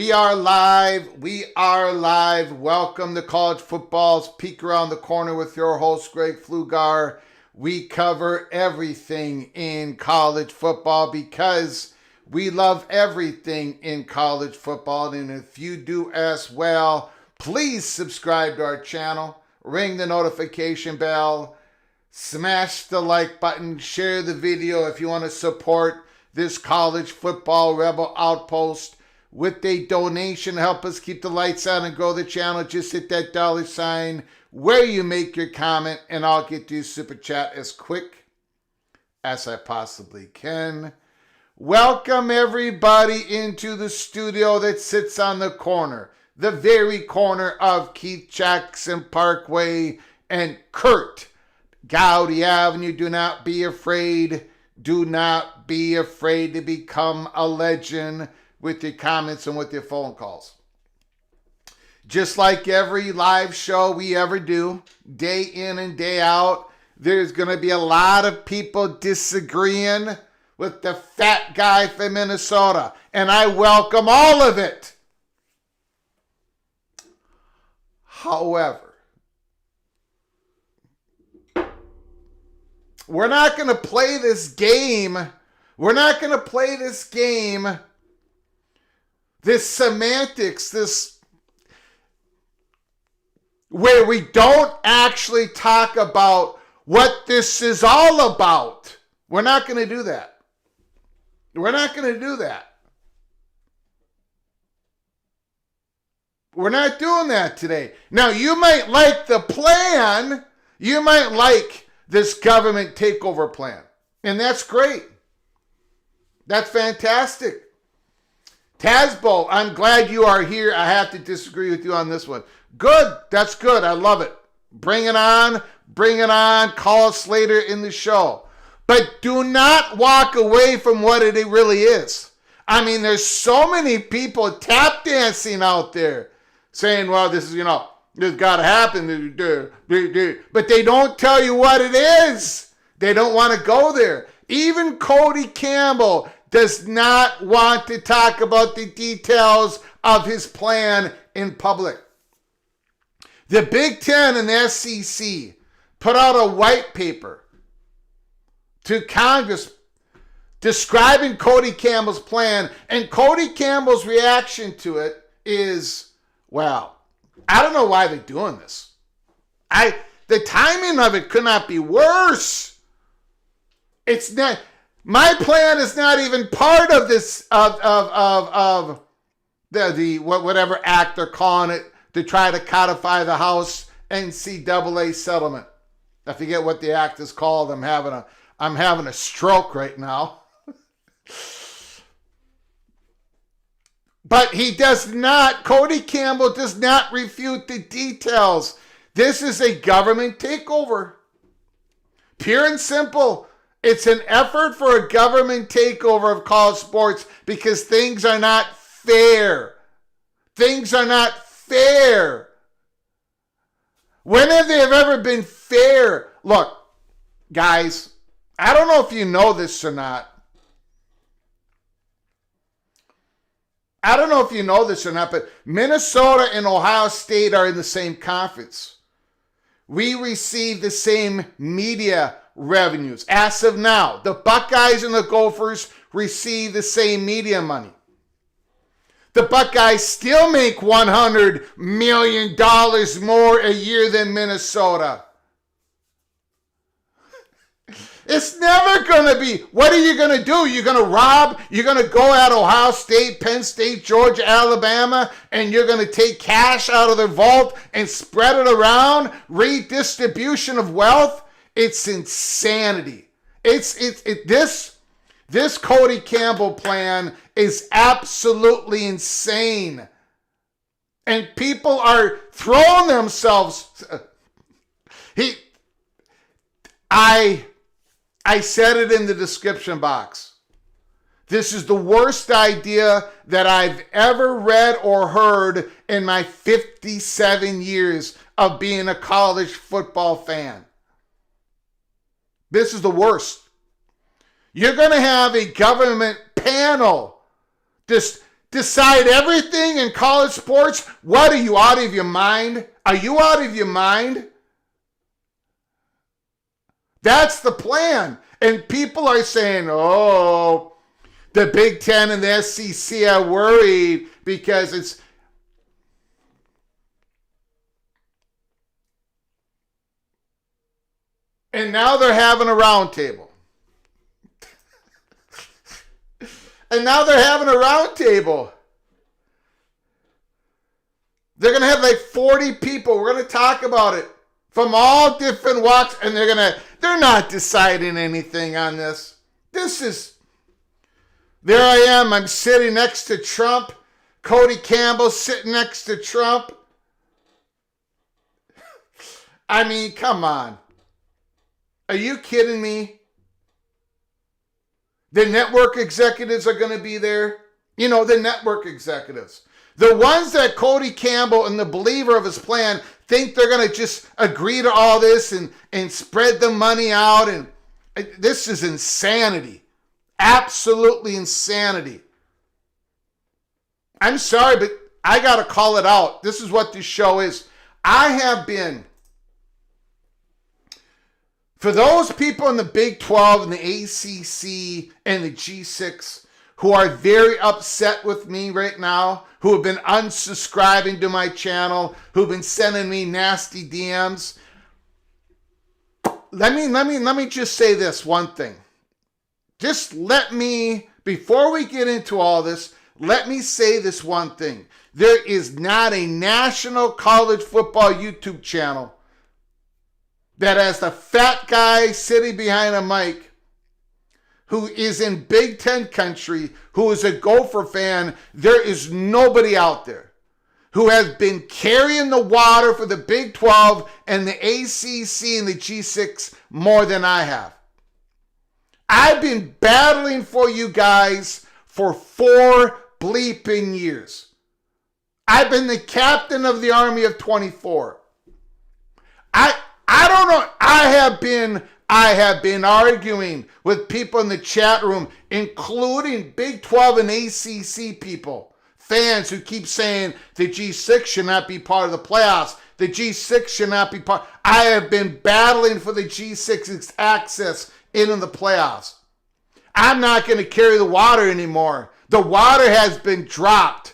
We are live. We are live. Welcome to College Football's Peek Around the Corner with your host, Greg Flugar. We cover everything in college football because we love everything in college football. And if you do as well, please subscribe to our channel, ring the notification bell, smash the like button, share the video if you want to support this college football rebel outpost. With a donation, help us keep the lights on and grow the channel. Just hit that $sign where you make your comment, and I'll get to your super chat as quick as I possibly can. Welcome everybody into the studio that sits on the corner, the very corner of Keith Jackson Parkway and Kurt Gowdy Avenue. Do not be afraid. Do not be afraid to become a legend with your comments and with your phone calls. Just like every live show we ever do, day in and day out, there's going to be a lot of people disagreeing with the fat guy from Minnesota, and I welcome all of it. However, we're not going to play this game. We're not going to play this game. This semantics, this where we don't actually talk about what this is all about. We're not going to do that. We're not going to do that. We're not doing that today. Now, you might like the plan. You might like this government takeover plan. And that's great. That's fantastic. Tasbo, I'm glad you are here. I have to disagree with you on this one. Good. That's good. I love it. Bring it on. Bring it on. Call us later in the show. But do not walk away from what it really is. I mean, there's so many people tap dancing out there saying, well, this is, this got to happen. But they don't tell you what it is. They don't want to go there. Even Cody Campbell does not want to talk about the details of his plan in public. The Big Ten and the SEC put out a white paper to Congress describing Cody Campbell's plan, and Cody Campbell's reaction to it is, well, I don't know why they're doing this. The timing of it could not be worse. It's not. My plan is not even part of this of the whatever act they're calling it to try to codify the House NCAA settlement. I forget what the act is called. I'm having a stroke right now. But Cody Campbell does not refute the details. This is a government takeover. Pure and simple. It's an effort for a government takeover of college sports because things are not fair. Things are not fair. When have they ever been fair? Look, guys, I don't know if you know this or not. But Minnesota and Ohio State are in the same conference. We receive the same media revenues. As of now, the Buckeyes and the Gophers receive the same media money. The Buckeyes still make $100 million more a year than Minnesota. It's never going to be. What are you going to do? You're going to rob? You're going to go at Ohio State, Penn State, Georgia, Alabama, and you're going to take cash out of their vault and spread it around? Redistribution of wealth? It's insanity. This Cody Campbell plan is absolutely insane. And people are throwing themselves. I said it in the description box. This is the worst idea that I've ever read or heard in my 57 years of being a college football fan. This is the worst. You're going to have a government panel decide everything in college sports. What, are you out of your mind? Are you out of your mind? That's the plan. And people are saying, oh, the Big Ten and the SEC are worried because it's... And now they're having a roundtable. They're going to have like 40 people. We're going to talk about it from all different walks, and they're not deciding anything on this. There I am. I'm sitting next to Trump. Cody Campbell sitting next to Trump. I mean, come on. Are you kidding me? The network executives are going to be there. The network executives. The ones that Cody Campbell and the believer of his plan think they're going to just agree to all this and spread the money out. And this is insanity. Absolutely insanity. I'm sorry, but I got to call it out. This is what this show is. I have been, for those people in the Big 12 and the ACC and the G6 who are very upset with me right now, who have been unsubscribing to my channel, who've been sending me nasty DMs. Let me just say this one thing. Before we get into all this, let me say this one thing. There is not a national college football YouTube channel that has the fat guy sitting behind a mic who is in Big Ten country, who is a Gopher fan, there is nobody out there who has been carrying the water for the Big 12 and the ACC and the G6 more than I have. I've been battling for you guys for 4 bleeping years. I've been the captain of the army of 24. I don't know. I have been arguing with people in the chat room, including Big 12 and ACC people, fans who keep saying the G6 should not be part of the playoffs. The G6 should not be part. I have been battling for the G6's access into the playoffs. I'm not going to carry the water anymore. The water has been dropped.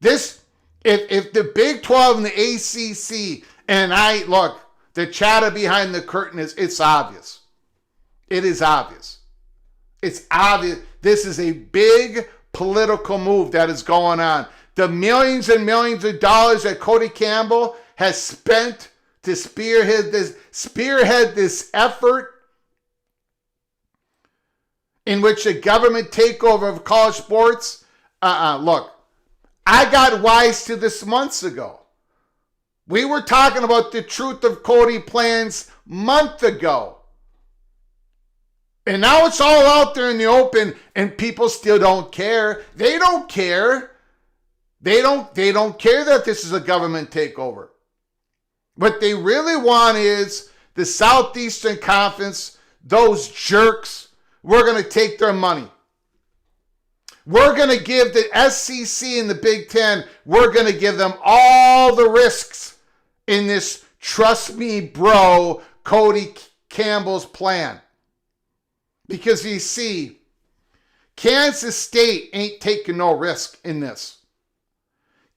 If the Big 12 and the ACC, and look, the chatter behind the curtain it's obvious. It is obvious. It's obvious. This is a big political move that is going on. The millions and millions of dollars that Cody Campbell has spent to spearhead this effort in which a government takeover of college sports. Look, I got wise to this months ago. We were talking about the truth of Cody plans month ago. And now it's all out there in the open and people still don't care. They don't care. They don't care that this is a government takeover. What they really want is the Southeastern Conference, those jerks, we're going to take their money. We're going to give the SEC and the Big Ten, we're going to give them all the risks in this trust me bro Cody Campbell's plan. Because you see, Kansas State ain't taking no risk in this.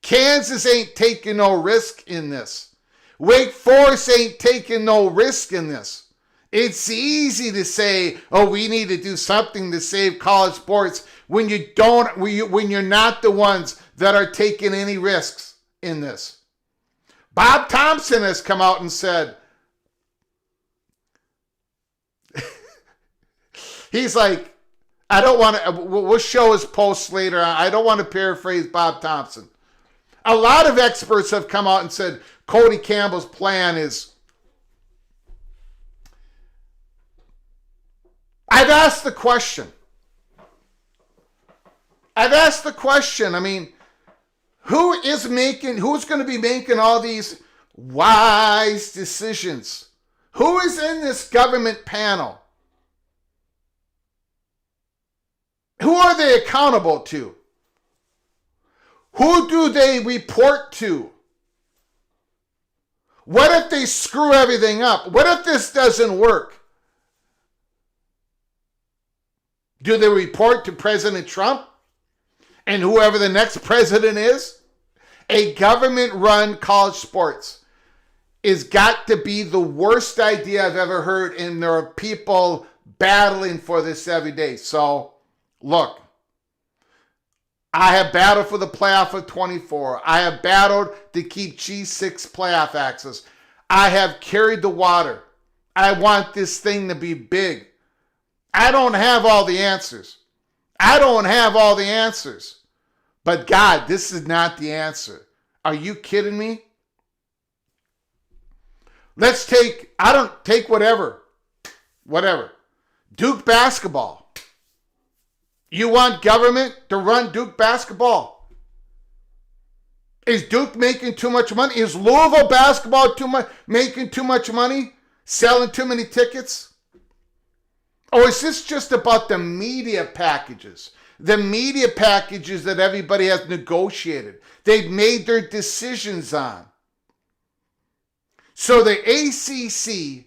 Kansas ain't taking no risk in this. Wake Forest ain't taking no risk in this. It's easy to say, oh, we need to do something to save college sports when you're not the ones that are taking any risks in this. Bob Thompson has come out and said, he's like, I don't want to, we'll show his posts later. I don't want to paraphrase Bob Thompson. A lot of experts have come out and said Cody Campbell's plan is, I've asked the question. I mean, who's going to be making all these wise decisions? Who is in this government panel? Who are they accountable to? Who do they report to? What if they screw everything up? What if this doesn't work? Do they report to President Trump and whoever the next president is? A government-run college sports is got to be the worst idea I've ever heard, and there are people battling for this every day. So, look, I have battled for the playoff of 24. I have battled to keep G6 playoff access. I have carried the water. I want this thing to be big. I don't have all the answers. But God, this is not the answer. Are you kidding me? Whatever. Duke basketball. You want government to run Duke basketball? Is Duke making too much money? Is Louisville basketball making too much money? Selling too many tickets? Or is this just about the media packages? The media packages that everybody has negotiated. They've made their decisions on. So the ACC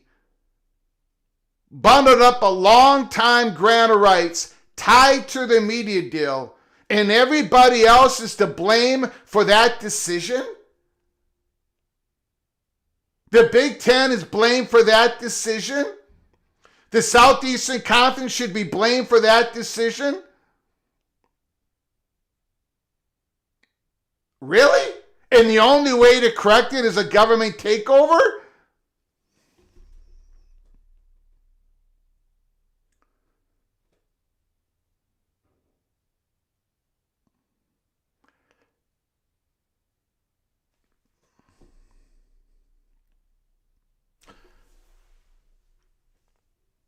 bundled up a long-time grant of rights tied to the media deal, and everybody else is to blame for that decision? The Big Ten is blamed for that decision? The Southeastern Conference should be blamed for that decision? Really? And the only way to correct it is a government takeover?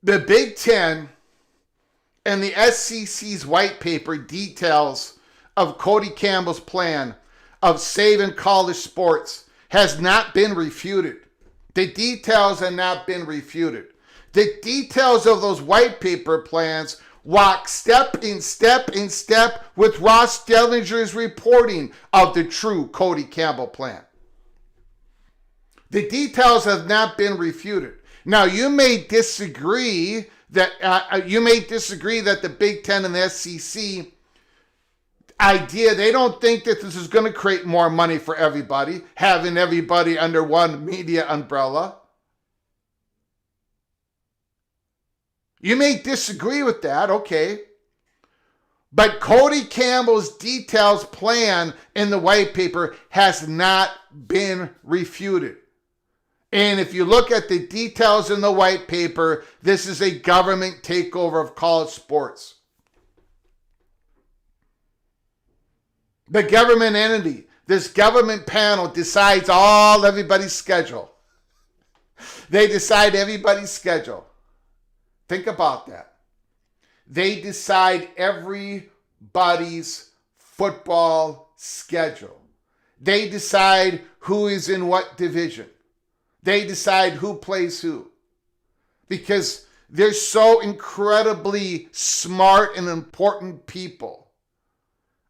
The Big Ten and the SEC's white paper details of Cody Campbell's plan of saving college sports has not been refuted. The details have not been refuted. The details of those white paper plans walk step in step in step with Ross Dellinger's reporting of the true Cody Campbell plan. The details have not been refuted. Now, you may disagree that the Big Ten and the SEC idea, they don't think that this is going to create more money for everybody, having everybody under one media umbrella. You may disagree with that, okay. But Cody Campbell's details plan in the white paper has not been refuted. And if you look at the details in the white paper, this is a government takeover of college sports. The government entity, this government panel decides everybody's schedule. They decide everybody's schedule. Think about that. They decide everybody's football schedule. They decide who is in what division. They decide who plays who. Because they're so incredibly smart and important people.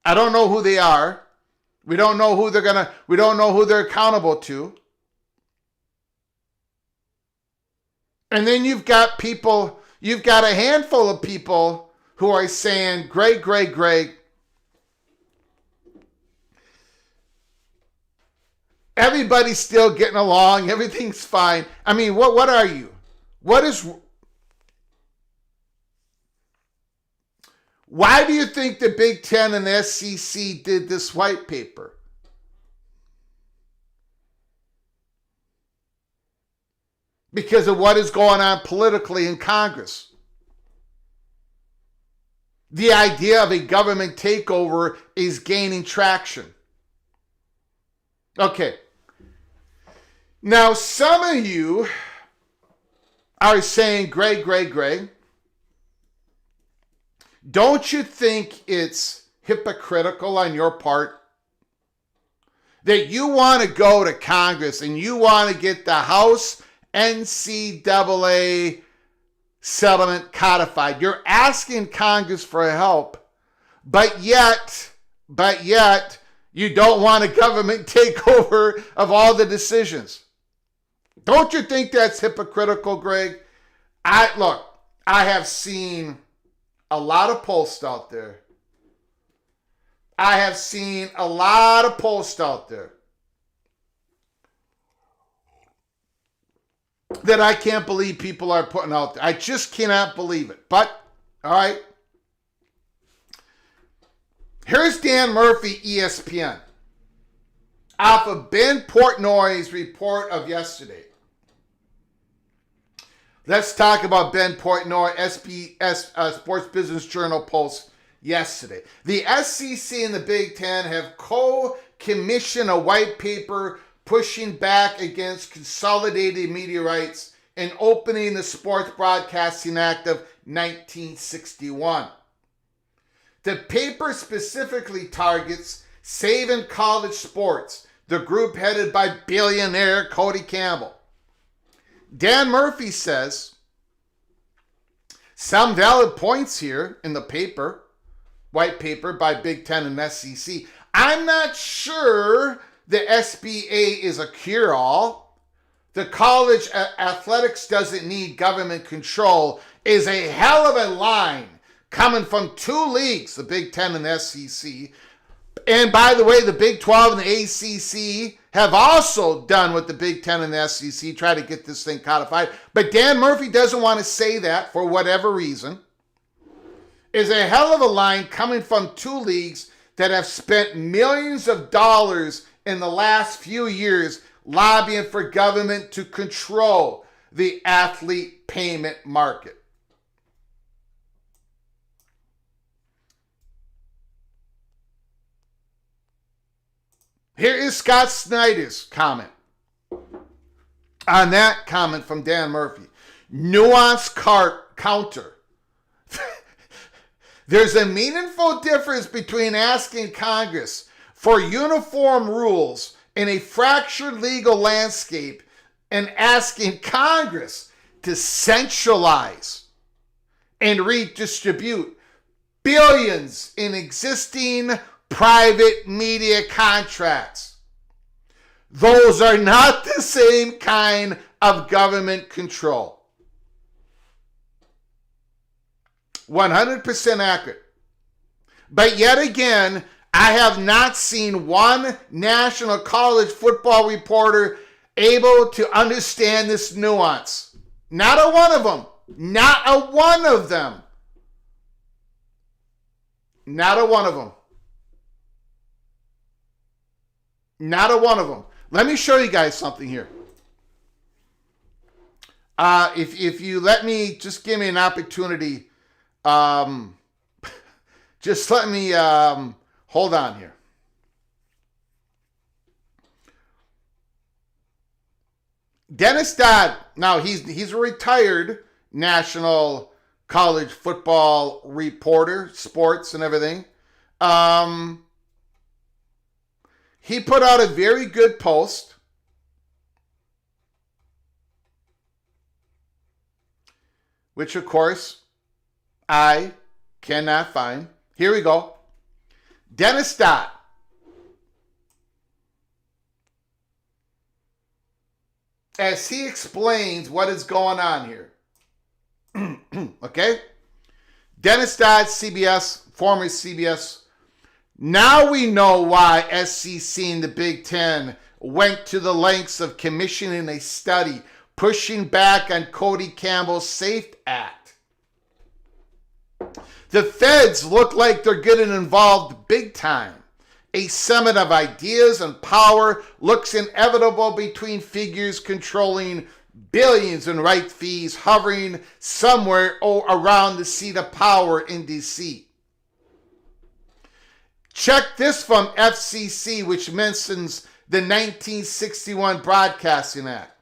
I don't know who they are. We don't know who they're accountable to. And then you've got a handful of people who are saying, Greg, everybody's still getting along. Everything's fine. I mean, what are you? Why do you think the Big Ten and the SEC did this white paper? Because of what is going on politically in Congress. The idea of a government takeover is gaining traction. Okay. Now, some of you are saying, Greg, don't you think it's hypocritical on your part that you want to go to Congress and you want to get the House NCAA settlement codified? You're asking Congress for help, but yet you don't want a government takeover of all the decisions. Don't you think that's hypocritical, Greg? I have seen a lot of posts out there. That I can't believe people are putting out there. I just cannot believe it. But, all right. Here's Dan Murphy, ESPN, off of Ben Portnoy's report of yesterday. Let's talk about Ben Portnoy, Sports Business Journal post yesterday. The SEC and the Big Ten have co-commissioned a white paper pushing back against consolidated media rights and opening the Sports Broadcasting Act of 1961. The paper specifically targets Saving College Sports, the group headed by billionaire Cody Campbell. Dan Murphy says some valid points here in the paper, white paper by Big Ten and SEC. I'm not sure the SBA is a cure-all. The college athletics doesn't need government control is a hell of a line coming from two leagues, the Big Ten and the SEC. And by the way, the Big 12 and the ACC have also done what the Big Ten and the SEC try to get this thing codified. But Dan Murphy doesn't want to say that for whatever reason. Is a hell of a line coming from two leagues that have spent millions of dollars in the last few years lobbying for government to control the athlete payment market. Here is Scott Snyder's comment on that comment from Dan Murphy. nuance counter. There's a meaningful difference between asking Congress for uniform rules in a fractured legal landscape and asking Congress to centralize and redistribute billions in existing private media contracts. Those are not the same kind of government control. 100% accurate. But yet again, I have not seen one national college football reporter able to understand this nuance. Not a one of them. Not a one of them. Not a one of them. Not a one of them. Let me show you guys something here. If you let me, just give me an opportunity. Just let me hold on here. Dennis Dodd, now he's a retired national college football reporter, sports and everything. He put out a very good post. Which, of course, I cannot find. Here we go. Dennis Dodd. As he explains what is going on here. Okay? Dennis Dodd, CBS, former CBS. Now we know why SEC and the Big Ten went to the lengths of commissioning a study pushing back on Cody Campbell's SAFE Act. The feds look like they're getting involved big time. A summit of ideas and power looks inevitable between figures controlling billions in right fees hovering somewhere around the seat of power in D.C. Check this from FCC, which mentions the 1961 Broadcasting Act.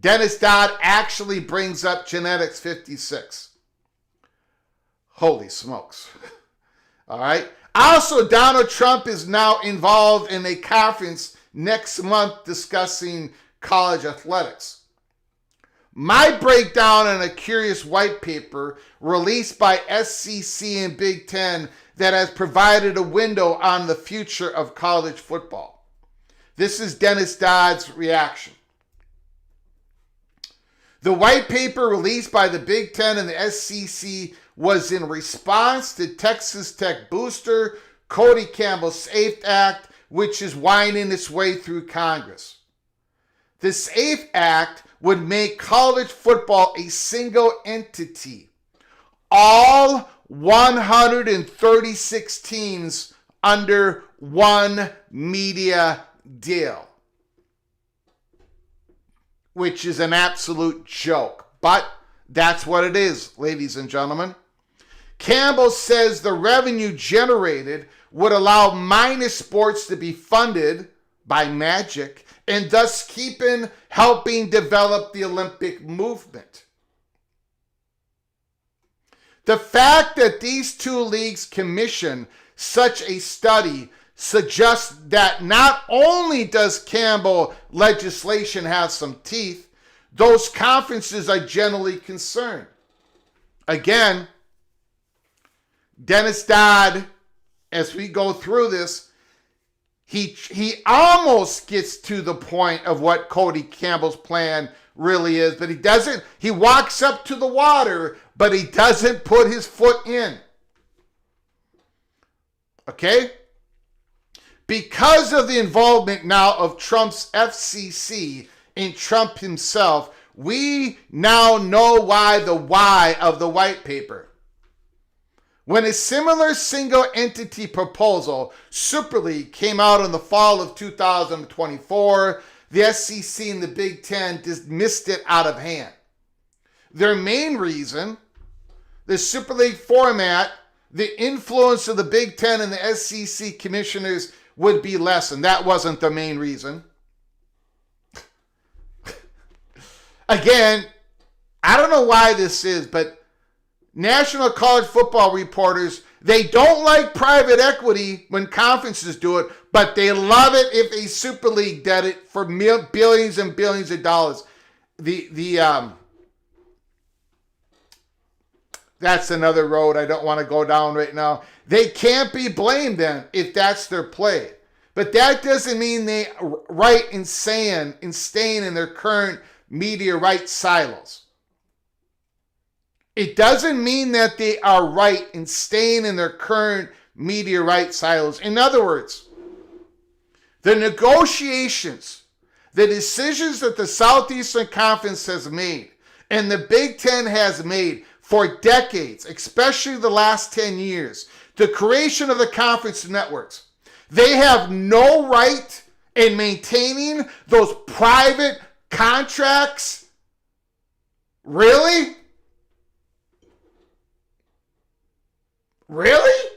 Dennis Dodd actually brings up Genetics 56. Holy smokes. All right. Also, Donald Trump is now involved in a conference next month discussing college athletics. My breakdown on a curious white paper released by SEC and Big Ten that has provided a window on the future of college football. This is Dennis Dodd's reaction. The white paper released by the Big Ten and the SEC was in response to Texas Tech booster Cody Campbell's SAFE Act, which is winding its way through Congress. The SAFE Act would make college football a single entity. All 136 teams under one media deal, which is an absolute joke. But that's what it is, ladies and gentlemen. Campbell says the revenue generated would allow minor sports to be funded by magic and thus helping develop the Olympic movement. The fact that these two leagues commission such a study suggests that not only does Campbell legislation have some teeth, those conferences are generally concerned. Again, Dennis Dodd, as we go through this, he almost gets to the point of what Cody Campbell's plan really is, but he doesn't. He walks up to the water, but he doesn't put his foot in. Okay? Because of the involvement now of Trump's FCC and Trump himself, we now know the why of the white paper. When a similar single entity proposal, Super League, came out in the fall of 2024, the SEC and the Big Ten dismissed it out of hand. Their main reason, the Super League format, the influence of the Big Ten and the SEC commissioners would be lessened. That wasn't the main reason. Again, I don't know why this is, but national college football reporters, they don't like private equity when conferences do it, but they love it if a Super League did it for billions and billions of dollars. That's another road I don't want to go down right now. They can't be blamed then if that's their play. But that doesn't mean they right in staying in their current media rights silos. It doesn't mean that they are right in staying in their current media rights silos. In other words, the negotiations, the decisions that the Southeastern Conference has made and the Big Ten has made for decades, especially the last 10 years, the creation of the conference networks, they have no right in maintaining those private contracts. Really? Really?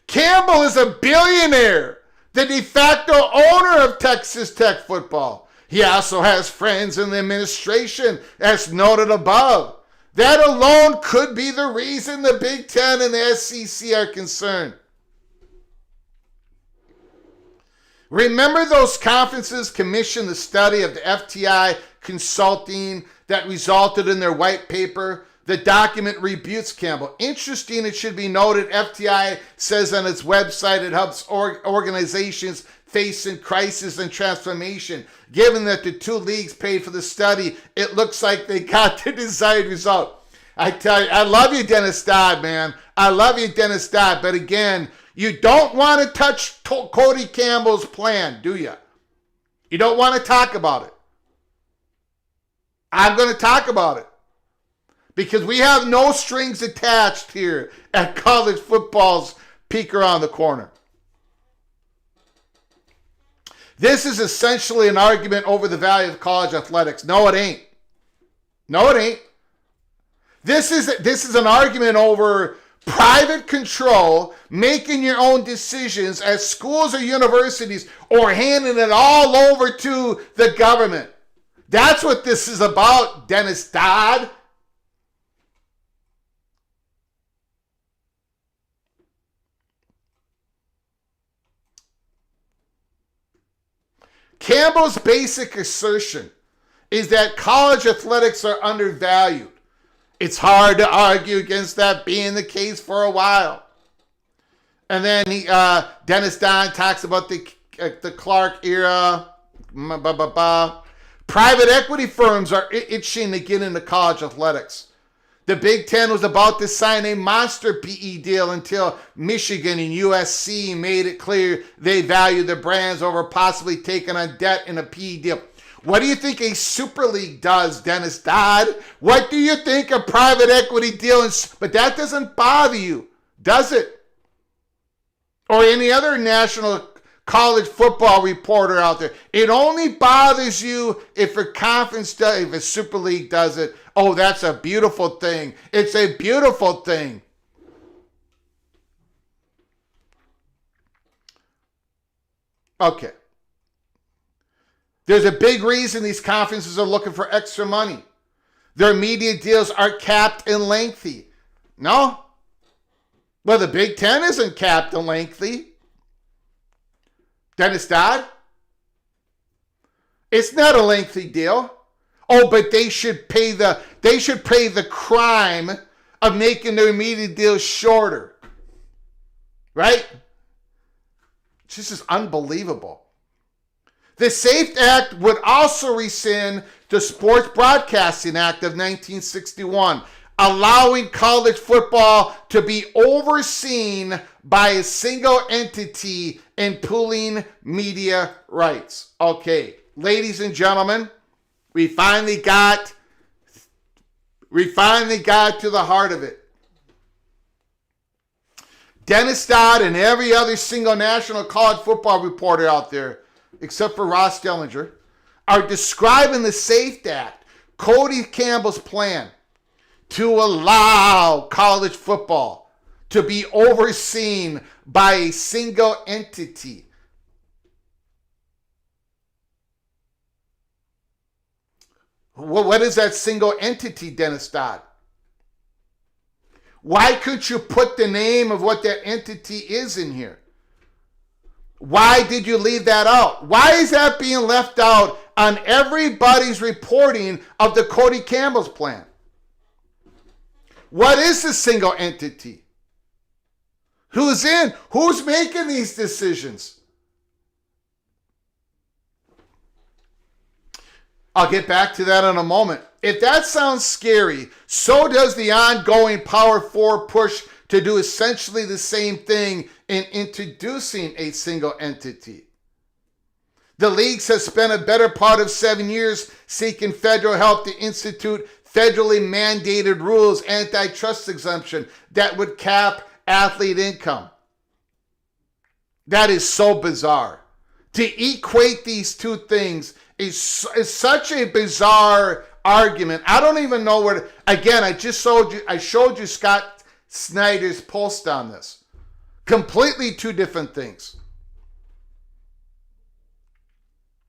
Campbell is a billionaire, the de facto owner of Texas Tech football. He also has friends in the administration, as noted above. That alone could be the reason the Big Ten and the SEC are concerned. Remember those conferences commissioned the study of the FTI consulting that resulted in their white paper? The document rebukes Campbell. Interesting, it should be noted, FTI says on its website it helps organizations facing crisis and transformation. Given that the two leagues paid for the study, it looks like they got the desired result. I tell you, I love you, Dennis Dodd, man. I love you, Dennis Dodd. But again, you don't want to touch Cody Campbell's plan, do you? You don't want to talk about it. I'm going to talk about it. Because we have no strings attached here at college football's peek around the corner. This is essentially an argument over the value of college athletics. No, it ain't. No, it ain't. This is an argument over private control, making your own decisions at schools or universities, or handing it all over to the government. That's what this is about, Dennis Dodd. Campbell's basic assertion is that college athletics are undervalued. It's hard to argue against that being the case for a while. And then Dennis Dodd talks about the Clark era. Private equity firms are itching to get into college athletics. The Big Ten was about to sign a monster PE deal until Michigan and USC made it clear they value their brands over possibly taking on debt in a PE deal. What do you think a Super League does, Dennis Dodd? What do you think a private equity deal is? But that doesn't bother you, does it? Or any other national college football reporter out there. It only bothers you if a conference does, if a Super League does it. Oh, that's a beautiful thing. It's a beautiful thing. Okay. There's a big reason these conferences are looking for extra money. Their media deals are capped and lengthy. No? Well, the Big Ten isn't capped and lengthy. Dennis Dodd? It's not a lengthy deal. Oh, but they should pay the crime of making their media deals shorter. Right? This is unbelievable. The SAFE Act would also rescind the Sports Broadcasting Act of 1961, allowing college football to be overseen by a single entity and pooling media rights. Okay, ladies and gentlemen, we finally got to the heart of it. Dennis Dodd and every other single national college football reporter out there, except for Ross Dellinger, are describing the SAFE Act, Cody Campbell's plan to allow college football to be overseen by a single entity. What is that single entity, Dennis Dodd? Why couldn't you put the name of what that entity is in here? Why did you leave that out? Why is that being left out on everybody's reporting of the Cody Campbell's plan? What is the single entity? Who's in? Who's making these decisions? I'll get back to that in a moment. If that sounds scary, so does the ongoing Power 4 push to do essentially the same thing in introducing a single entity. The leagues have spent a better part of 7 years seeking federal help to institute federally mandated rules, antitrust exemption that would cap athlete income. That is so bizarre. To equate these two things is such a bizarre argument. I don't even know where. Again, I showed you Scott Snyder's post on this. Completely two different things.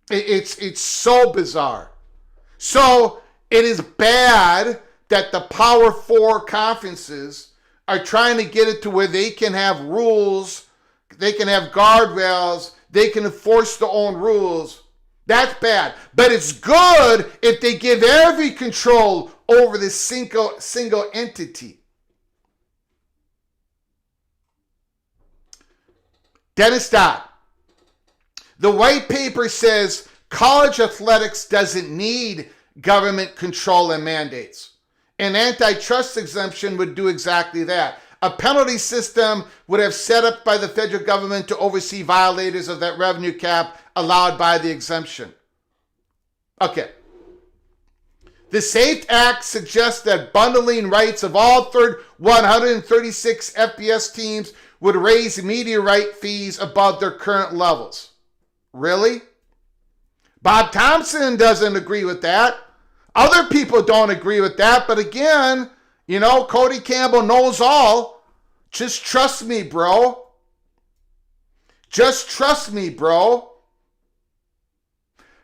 It's so bizarre. So it is bad that the Power 4 conferences are trying to get it to where they can have rules, they can have guardrails, they can enforce their own rules. That's bad. But it's good if they give every control over this single entity. Dennis Dodd. The white paper says college athletics doesn't need government control and mandates. An antitrust exemption would do exactly that. A penalty system would have set up by the federal government to oversee violators of that revenue cap allowed by the exemption. Okay. The SAFE Act suggests that bundling rights of all 136 FBS teams would raise media right fees above their current levels. Really? Bob Thompson doesn't agree with that. Other people don't agree with that. But again, Cody Campbell knows all. Just trust me, bro. Just trust me, bro.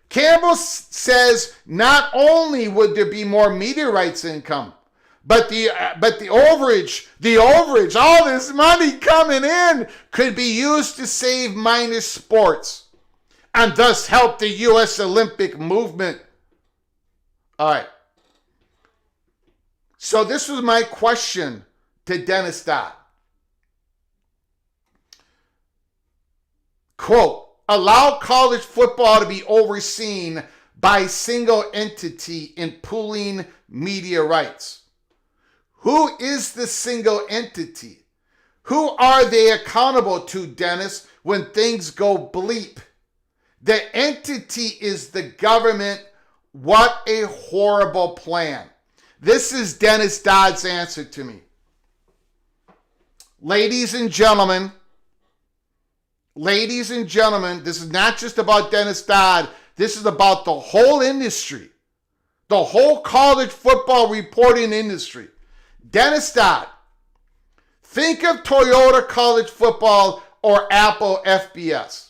Campbell says not only would there be more media rights income, but the overage, all this money coming in could be used to save minor sports and thus help the U.S. Olympic movement. All right. So this was my question to Dennis Dodd. Quote, allow college football to be overseen by a single entity in pooling media rights. Who is the single entity? Who are they accountable to, Dennis, when things go bleep? The entity is the government. What a horrible plan. This is Dennis Dodd's answer to me. Ladies and gentlemen, this is not just about Dennis Dodd. This is about the whole industry, the whole college football reporting industry. Dennis Dodd, think of Toyota College Football or Apple FBS.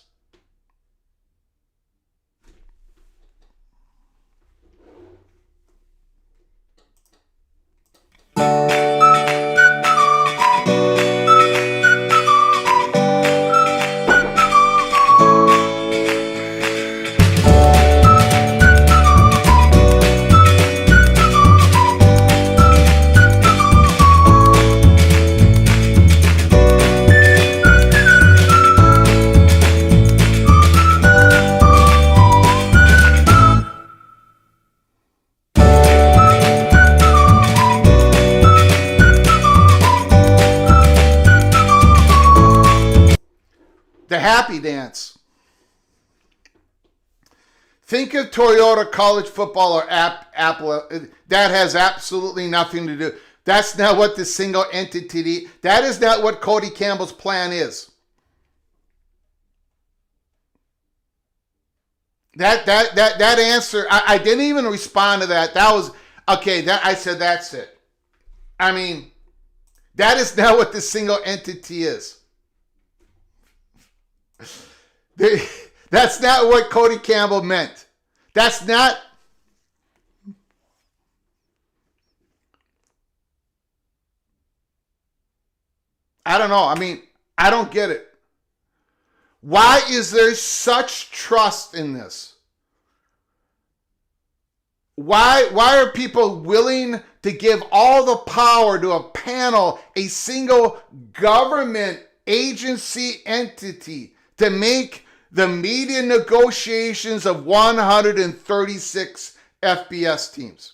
The happy dance. Think of Toyota College Football or Apple. That has absolutely nothing to do. That's not what the single entity, that is not what Cody Campbell's plan is. That answer, I didn't even respond to that. That was, okay, I said that's it. I mean, that is not what the single entity is. That's not what Cody Campbell meant. That's not. I don't know. I mean, I don't get it. Why is there such trust in this? Why are people willing to give all the power to a panel, a single government agency entity, to make the media negotiations of 136 FBS teams?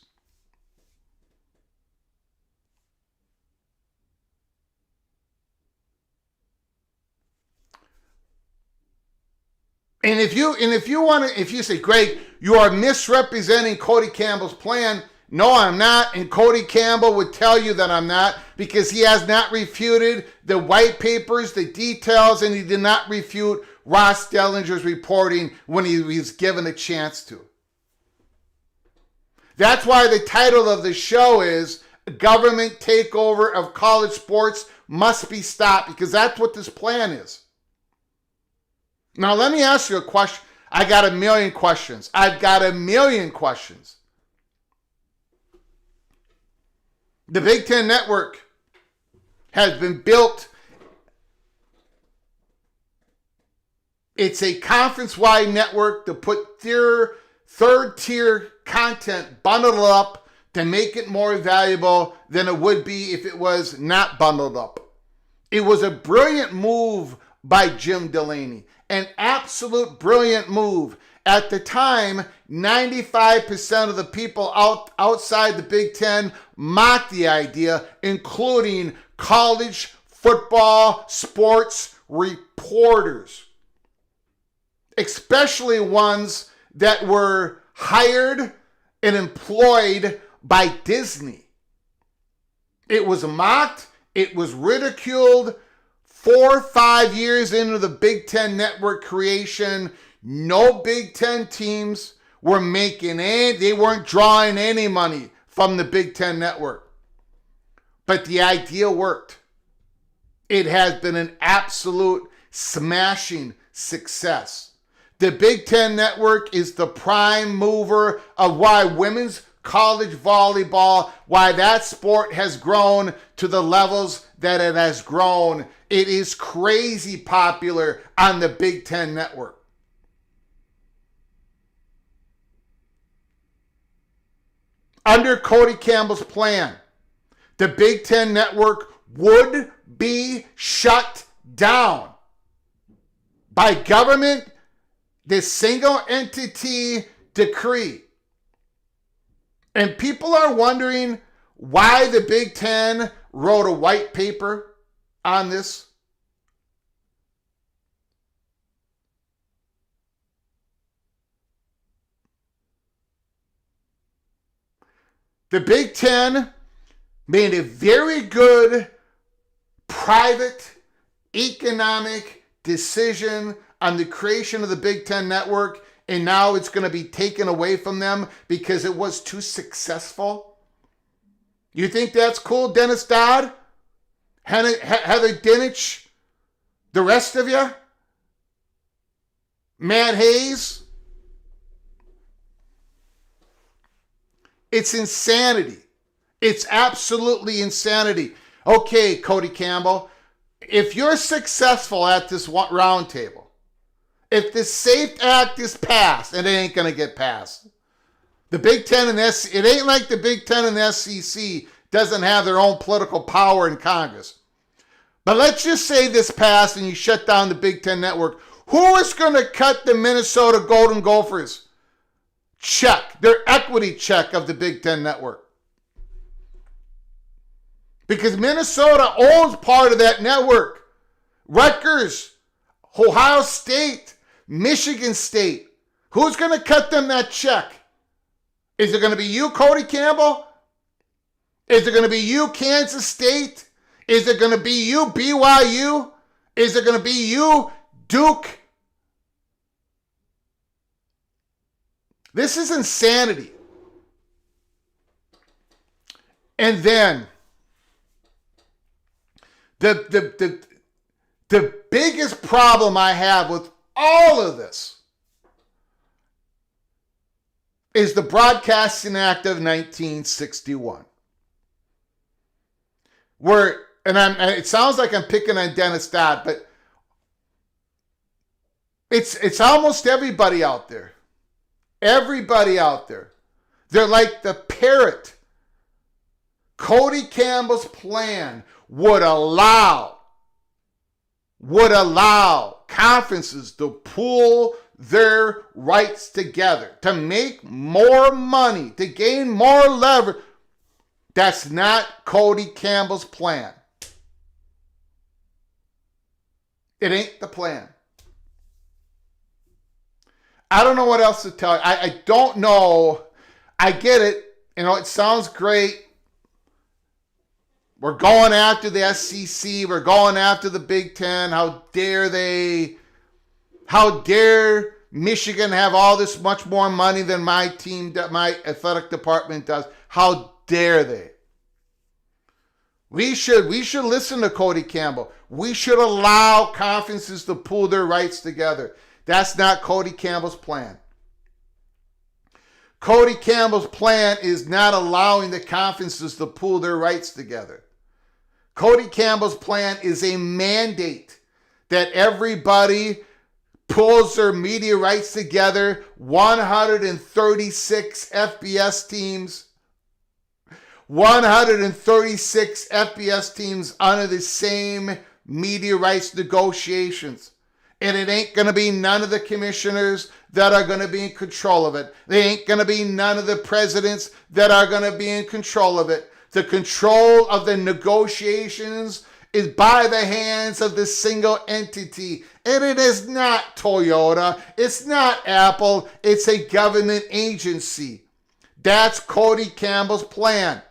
And if you say, Greg, you are misrepresenting Cody Campbell's plan. No, I'm not. And Cody Campbell would tell you that I'm not, because he has not refuted the white papers, the details, and he did not refute Ross Dellinger's reporting when he was given a chance to. That's why the title of the show is Government Takeover of College Sports Must Be Stopped, because that's what this plan is. Now, let me ask you a question. I got a million questions. I've got a million questions. The Big Ten Network has been built. It's a conference-wide network to put third-tier content bundled up to make it more valuable than it would be if it was not bundled up. It was a brilliant move by Jim Delaney. An absolute brilliant move. At the time, 95% of the people outside the Big Ten mocked the idea, including college football sports reporters, especially ones that were hired and employed by Disney. It was mocked. It was ridiculed. 4 or 5 years into the Big Ten Network creation, no Big Ten teams were they weren't drawing any money from the Big Ten Network. But the idea worked. It has been an absolute smashing success. The Big Ten Network is the prime mover of why women's college volleyball, why that sport has grown to the levels that it has grown. It is crazy popular on the Big Ten Network. Under Cody Campbell's plan, the Big Ten Network would be shut down by government, this single entity decree. And people are wondering why the Big Ten wrote a white paper on this. The Big Ten made a very good private economic decision on the creation of the Big Ten Network, and now it's going to be taken away from them because it was too successful. You think that's cool, Dennis Dodd? Heather Dinich? The rest of you? Matt Hayes? It's insanity. It's absolutely insanity. Okay, Cody Campbell, if you're successful at this roundtable, if the SAFE Act is passed, and it ain't going to get passed, the Big Ten and SEC, it ain't like the Big Ten and the SEC doesn't have their own political power in Congress. But let's just say this passed and you shut down the Big Ten Network. Who is going to cut the Minnesota Golden Gophers check, their equity check of the Big Ten Network? Because Minnesota owns part of that network. Rutgers, Ohio State, Michigan State. Who's going to cut them that check? Is it going to be you, Cody Campbell? Is it going to be you, Kansas State? Is it going to be you, BYU? Is it going to be you, Duke? This is insanity. And then the biggest problem I have with all of this is the Broadcasting Act of 1961, where and it sounds like I'm picking on Dennis Dodd, but it's almost everybody out there. Everybody out there. They're like the parrot. Cody Campbell's plan would allow conferences to pool their rights together, to make more money, to gain more leverage. That's not Cody Campbell's plan. It ain't the plan. I don't know what else to tell you. I don't know. I get it. It sounds great. We're going after the SEC. We're going after the Big Ten. How dare they? How dare Michigan have all this much more money than my team, my athletic department does? How dare they? We should listen to Cody Campbell. We should allow conferences to pool their rights together. That's not Cody Campbell's plan. Cody Campbell's plan is not allowing the conferences to pool their rights together. Cody Campbell's plan is a mandate that everybody pulls their media rights together. 136 FBS teams. 136 FBS teams under the same media rights negotiations. And it ain't going to be none of the commissioners that are going to be in control of it. They ain't going to be none of the presidents that are going to be in control of it. The control of the negotiations is by the hands of the single entity. And it is not Toyota. It's not Apple. It's a government agency. That's Cody Campbell's plan.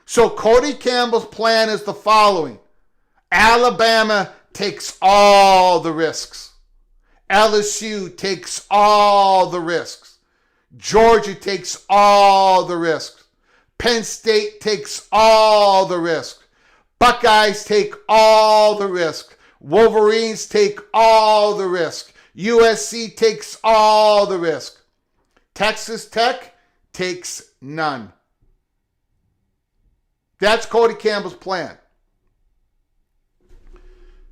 So Cody Campbell's plan is the following. Alabama takes all the risks. LSU takes all the risks. Georgia takes all the risks. Penn State takes all the risks. Buckeyes take all the risk. Wolverines take all the risk. USC takes all the risk. Texas Tech takes none. That's Cody Campbell's plan.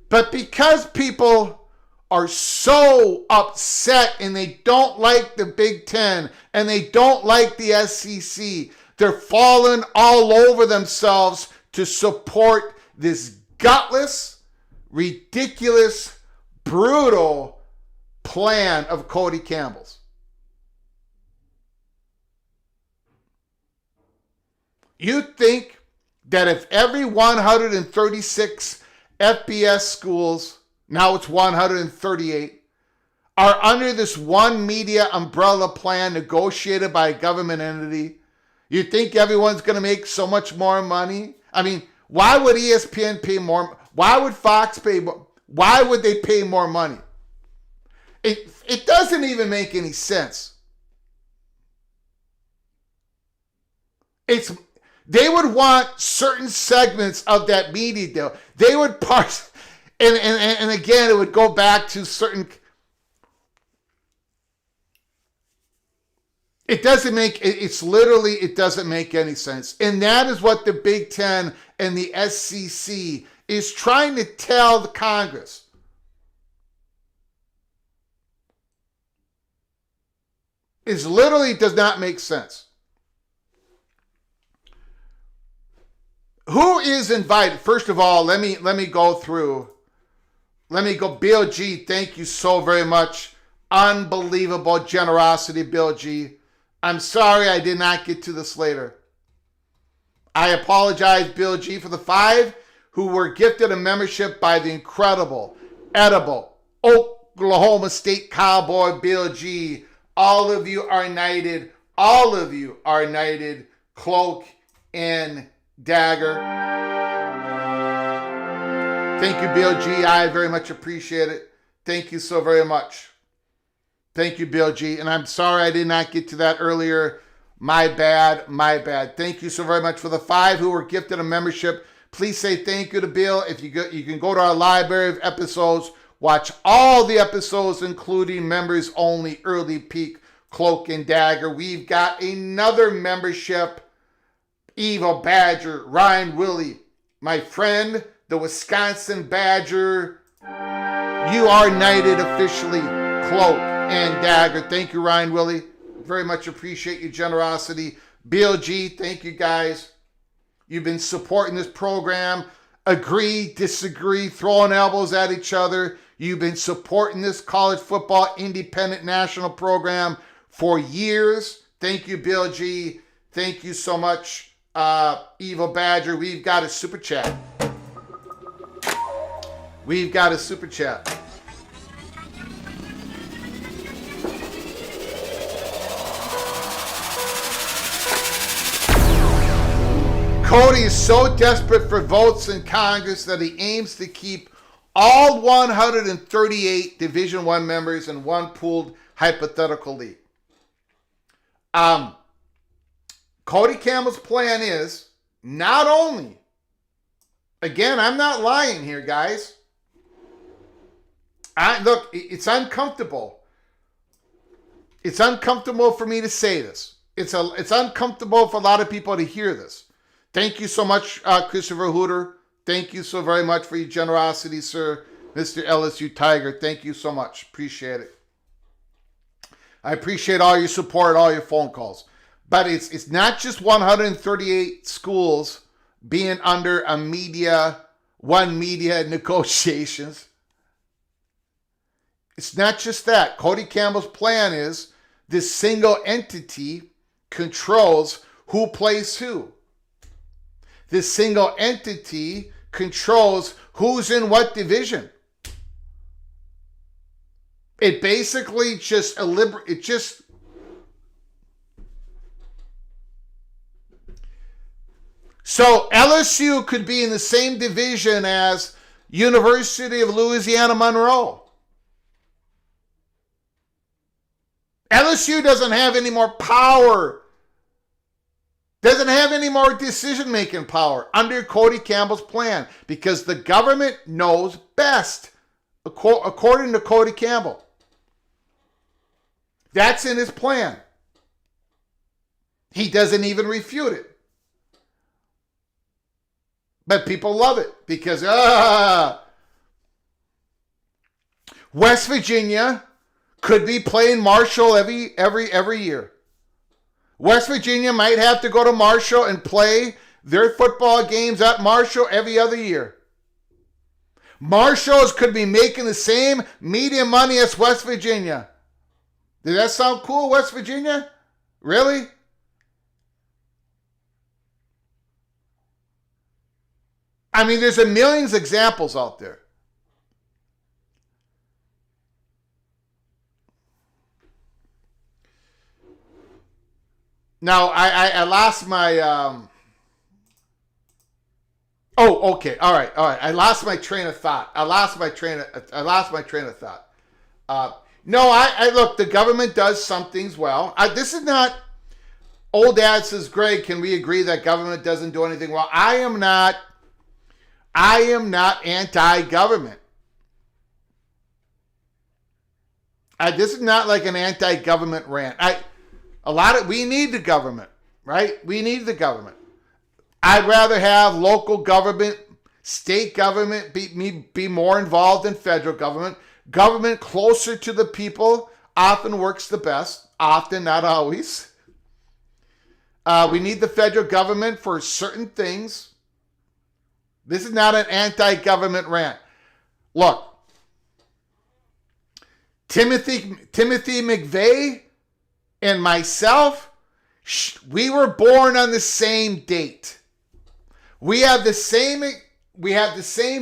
But because people are so upset and they don't like the Big Ten and they don't like the SEC, they're falling all over themselves to support this gutless, ridiculous, brutal plan of Cody Campbell's. You think that if every 136 FBS schools, now it's 138, are under this one media umbrella plan negotiated by a government entity, you think everyone's going to make so much more money? I mean, why would ESPN pay more? Why would Fox pay more? Why would they pay more money? It doesn't even make any sense. They would want certain segments of that media deal. They would parse, and again, it would go back to certain. It doesn't make, it doesn't make any sense. And that is what the Big Ten and the SEC is trying to tell the Congress. It literally does not make sense. Who is invited? First of all, let me go through. Bill G, thank you so very much. Unbelievable generosity, Bill G. I'm sorry I did not get to this later. I apologize, Bill G, for the 5 who were gifted a membership by the incredible, edible, Oklahoma State Cowboy, Bill G. All of you are knighted. All of you are knighted. Cloak and Dagger. Thank you, Bill G. I very much appreciate it. Thank you so very much. Thank you, Bill G. And I'm sorry I did not get to that earlier. My bad. Thank you so very much for the 5 who were gifted a membership. Please say thank you to Bill. If you can go to our library of episodes, watch all the episodes, including members only, Early Peak, Cloak and Dagger. We've got another membership Evil Badger, Ryan Willie, my friend, the Wisconsin Badger. You are knighted officially, cloak and dagger. Thank you, Ryan Willie. Very much appreciate your generosity. Bill G, thank you guys. You've been supporting this program. Agree, disagree, throwing elbows at each other. You've been supporting this college football independent national program for years. Thank you, Bill G. Thank you so much, Evil Badger. We've got a super chat. We've got a super chat. Cody is so desperate for votes in Congress that he aims to keep all 138 Division I members in one pooled hypothetical league. Cody Campbell's plan is not only, again, I'm not lying here, guys. Look, it's uncomfortable. It's uncomfortable for me to say this. It's uncomfortable for a lot of people to hear this. Thank you so much, Christopher Hooter. Thank you so very much for your generosity, sir. Mr. LSU Tiger, thank you so much. Appreciate it. I appreciate all your support, all your phone calls. But it's not just 138 schools being under one media negotiations. It's not just that. Cody Campbell's plan is this single entity controls who plays who. This single entity controls who's in what division. It basically just so LSU could be in the same division as University of Louisiana Monroe. LSU doesn't have any more power. Doesn't have any more decision-making power under Cody Campbell's plan because the government knows best, according to Cody Campbell. That's in his plan. He doesn't even refute it. But people love it because West Virginia could be playing Marshall every year. West Virginia might have to go to Marshall and play their football games at Marshall every other year. Marshalls could be making the same media money as West Virginia. Does that sound cool, West Virginia? Really? I mean, there's a millions examples out there. Now, I lost my... Oh, okay. All right. I lost my train of thought. No, I look, the government does some things well. This is not... Old Dad says, Greg, can we agree that government doesn't do anything well? I am not anti-government. This is not like an anti-government rant. We need the government, right? We need the government. I'd rather have local government, state government be more involved than federal government. Government closer to the people often works the best. Often, not always. We need the federal government for certain things. This is not an anti-government rant. Look, Timothy McVeigh and myself, we were born on the same date. We have the same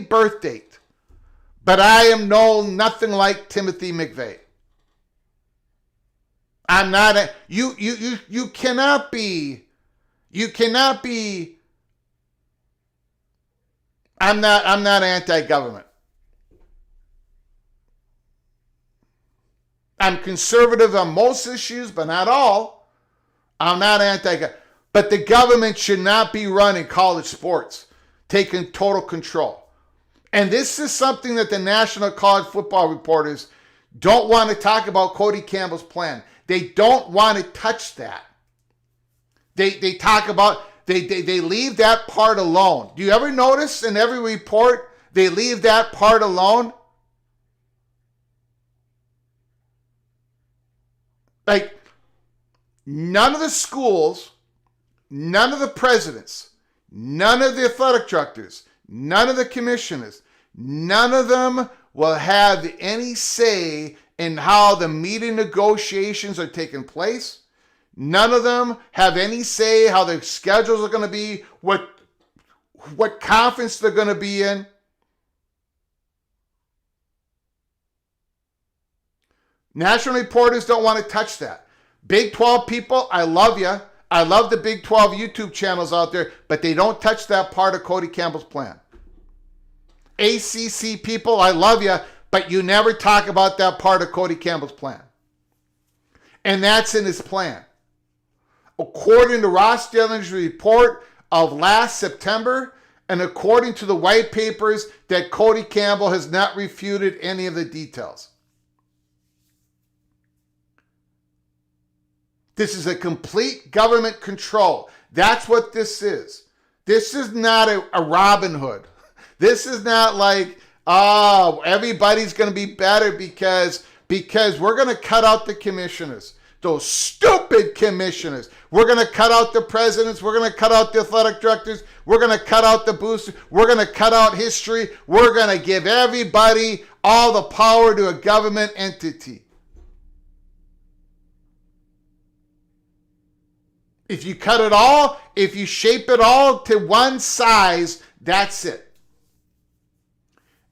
birth date. But I am nothing like Timothy McVeigh. I'm not you cannot be I'm not anti-government. I'm conservative on most issues, but not all. I'm not anti-government. But the government should not be running college sports, taking total control. And this is something that the National College Football Reporters don't want to talk about Cody Campbell's plan. They don't want to touch that. They talk about They leave that part alone. Do you ever notice in every report they leave that part alone? Like, none of the schools, none of the presidents, none of the athletic directors, none of the commissioners, none of them will have any say in how the meeting negotiations are taking place. None of them have any say how their schedules are going to be, what conference they're going to be in. National reporters don't want to touch that. Big 12 people, I love you. I love the Big 12 YouTube channels out there, but they don't touch that part of Cody Campbell's plan. ACC people, I love you, but you never talk about that part of Cody Campbell's plan. And that's in his plan. According to Ross Dillon's report of last September, and according to the white papers, that Cody Campbell has not refuted any of the details. This is a complete government control. That's what this is. This is not a Robin Hood. This is not like, oh, everybody's going to be better because we're going to cut out the commissioners. Those stupid commissioners. We're going to cut out the presidents. We're going to cut out the athletic directors. We're going to cut out the boosters. We're going to cut out history. We're going to give everybody all the power to a government entity. If you cut it all, if you shape it all to one size, that's it.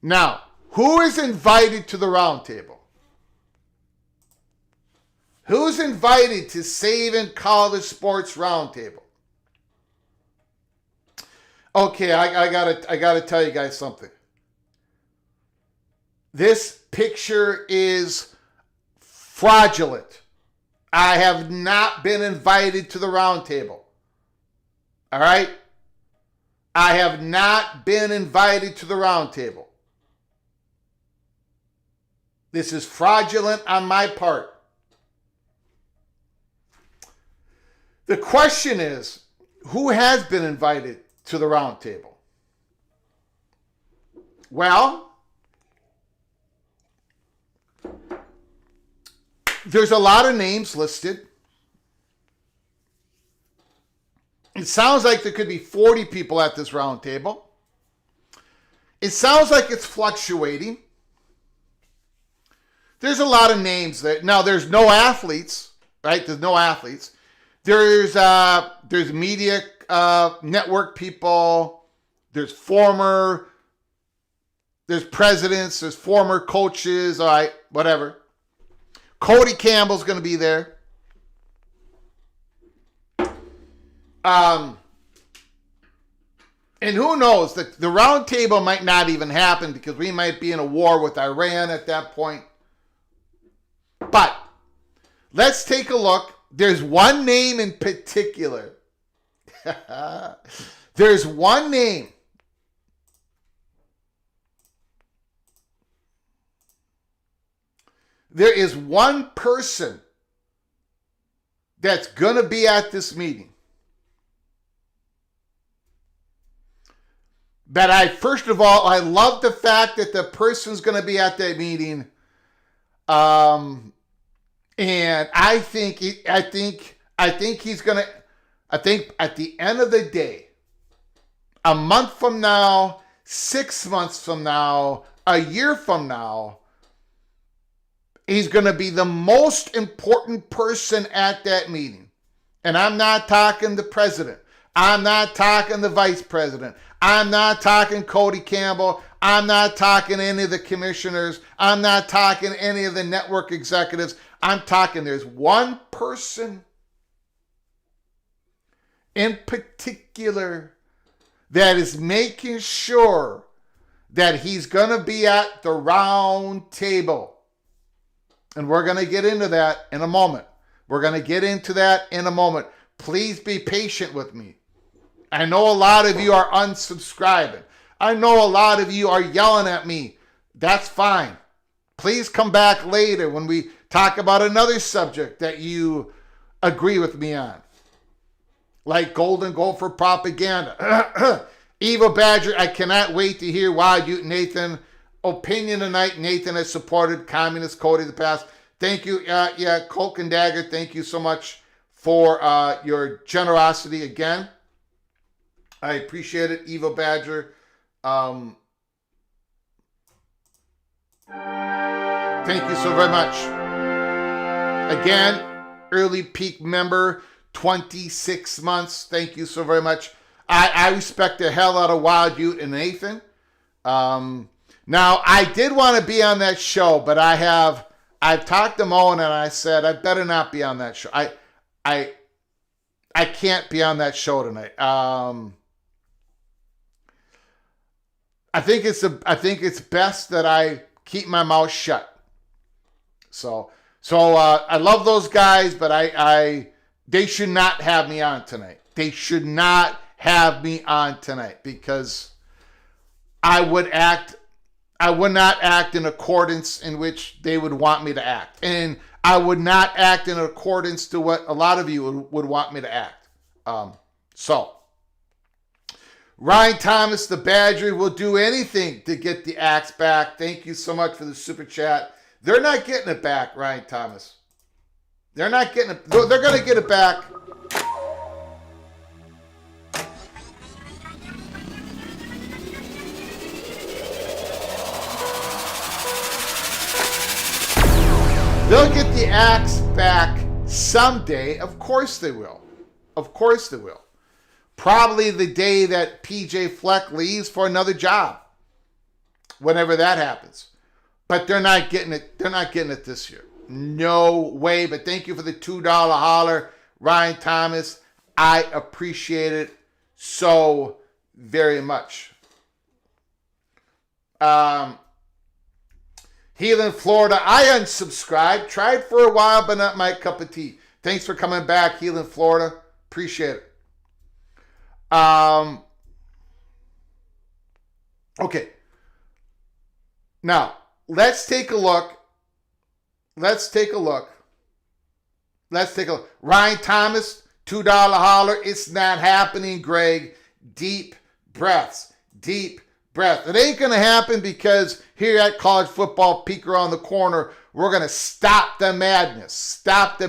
Now, who is invited to the roundtable? Who's invited to Saving College Sports Roundtable? Okay, I gotta tell you guys something. This picture is fraudulent. I have not been invited to the roundtable. All right? I have not been invited to the roundtable. This is fraudulent on my part. The question is, who has been invited to the roundtable? Well, there's a lot of names listed. It sounds like there could be 40 people at this roundtable. It sounds like it's fluctuating. There's a lot of names there. Now, there's no athletes, right? There's no athletes. There's media network people. There's presidents. There's former coaches. All right, whatever. Cody Campbell's going to be there. And who knows? The roundtable might not even happen because we might be in a war with Iran at that point. But let's take a look. There's one name in particular. There's one name. There is one person that's going to be at this meeting. But first of all, I love the fact that the person's going to be at that meeting. And I think he's going to, I think at the end of the day, a month from now, 6 months from now, a year from now, he's going to be the most important person at that meeting. And I'm not talking the president. I'm not talking the vice president. I'm not talking Cody Campbell. I'm not talking any of the commissioners. I'm not talking any of the network executives. I'm talking there's one person in particular that is making sure that he's going to be at the round table. And we're going to get into that in a moment. Please be patient with me. I know a lot of you are unsubscribing. I know a lot of you are yelling at me. That's fine. Please come back later when we talk about another subject that you agree with me on. like Golden Gopher propaganda. Evil Badger, I cannot wait to hear Wild Ute Nathan opinion tonight. Nathan has supported Communist Cody in the past. Thank you. Coke and Dagger, thank you so much for your generosity again. I appreciate it, Evil Badger. Thank you so very much. Again, early peak member, 26 months. Thank you so very much. I respect the hell out of Wild Ute and Nathan. Now, I did want to be on that show, but I've talked to Moen and I said I better not be on that show. I can't be on that show tonight. I think it's best that I keep my mouth shut. So I love those guys, but they should not have me on tonight. They should not have me on tonight because I would not act in accordance in which they would want me to act. And I would not act in accordance to what a lot of you would want me to act. Ryan Thomas, the Badger, will do anything to get the axe back. Thank you so much for the super chat. They're not getting it back, Ryan Thomas. They're not getting it. They're going to get it back. They'll get the axe back someday. Of course they will. Of course they will. Probably the day that PJ Fleck leaves for another job. Whenever that happens. But they're not getting it. They're not getting it this year. No way. But thank you for the $2 holler, Ryan Thomas. I appreciate it so very much. Healing, Florida. I unsubscribed. Tried for a while, but not my cup of tea. Thanks for coming back, Healing, Florida. Appreciate it. Okay. Now, let's take a look. Ryan Thomas, $2 holler. It's not happening, Greg. Deep breaths. It ain't going to happen because here at College Football Peek Around the Corner, we're going to stop the madness. But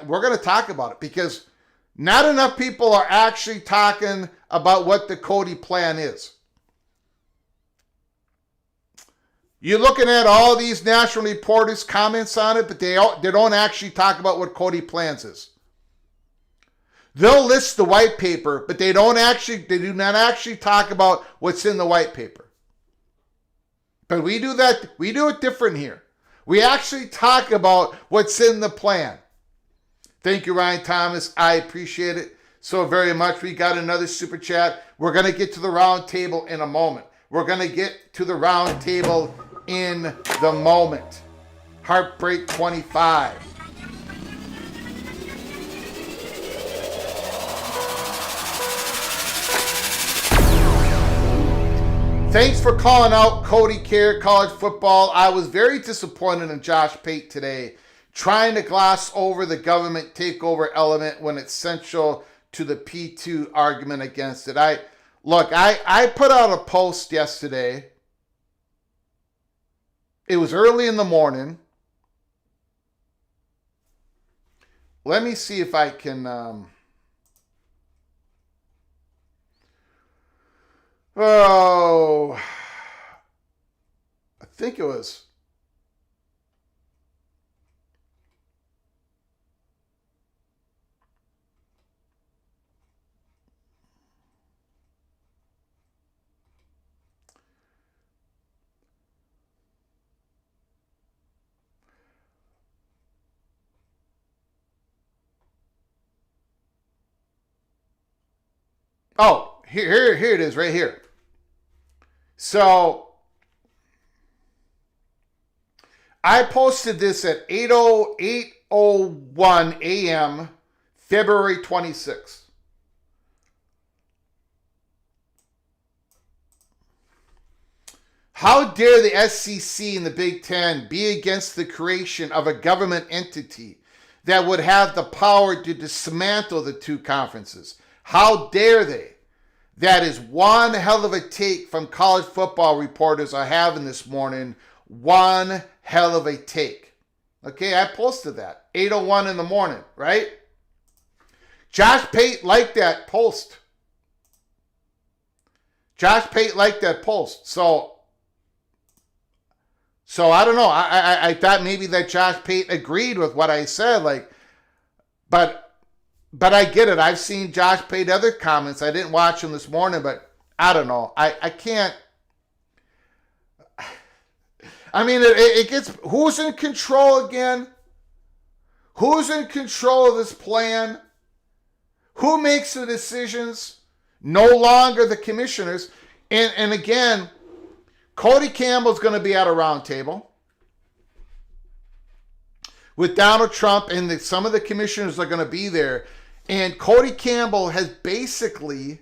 we're going to talk about it because not enough people are actually talking about what the Cody plan is. You're looking at all these national reporters' comments on it, but they don't actually talk about what Cody plans is. They'll list the white paper, but they do not actually talk about what's in the white paper. But we do that. We do it different here. We actually talk about what's in the plan. Thank you, Ryan Thomas. I appreciate it so very much. We got another super chat. We're going to get to the round table in a moment. Heartbreak 25. Thanks for calling out Cody Care College Football. I was very disappointed in Josh Pate today, trying to gloss over the government takeover element when it's central to the P2 argument against it. I put out a post yesterday. It was early in the morning. Let me see if I can... I think it was... Oh, here it is, right here. So, I posted this at 8:01 a.m., February 26th. How dare the SEC and the Big Ten be against the creation of a government entity that would have the power to dismantle the two conferences. How dare they? That is one hell of a take from college football reporters I have in this morning. One hell of a take. Okay, I posted that. 8:01 in the morning, right? Josh Pate liked that post. Josh Pate liked that post. So I don't know. I thought maybe that Josh Pate agreed with what I said. But I get it. I've seen Josh Pate other comments. I didn't watch them this morning, but I don't know. I can't. I mean, it gets, who's in control again? Who's in control of this plan? Who makes the decisions? No longer the commissioners. And again, Cody Campbell's going to be at a roundtable with Donald Trump, and some of the commissioners are going to be there. And Cody Campbell has basically,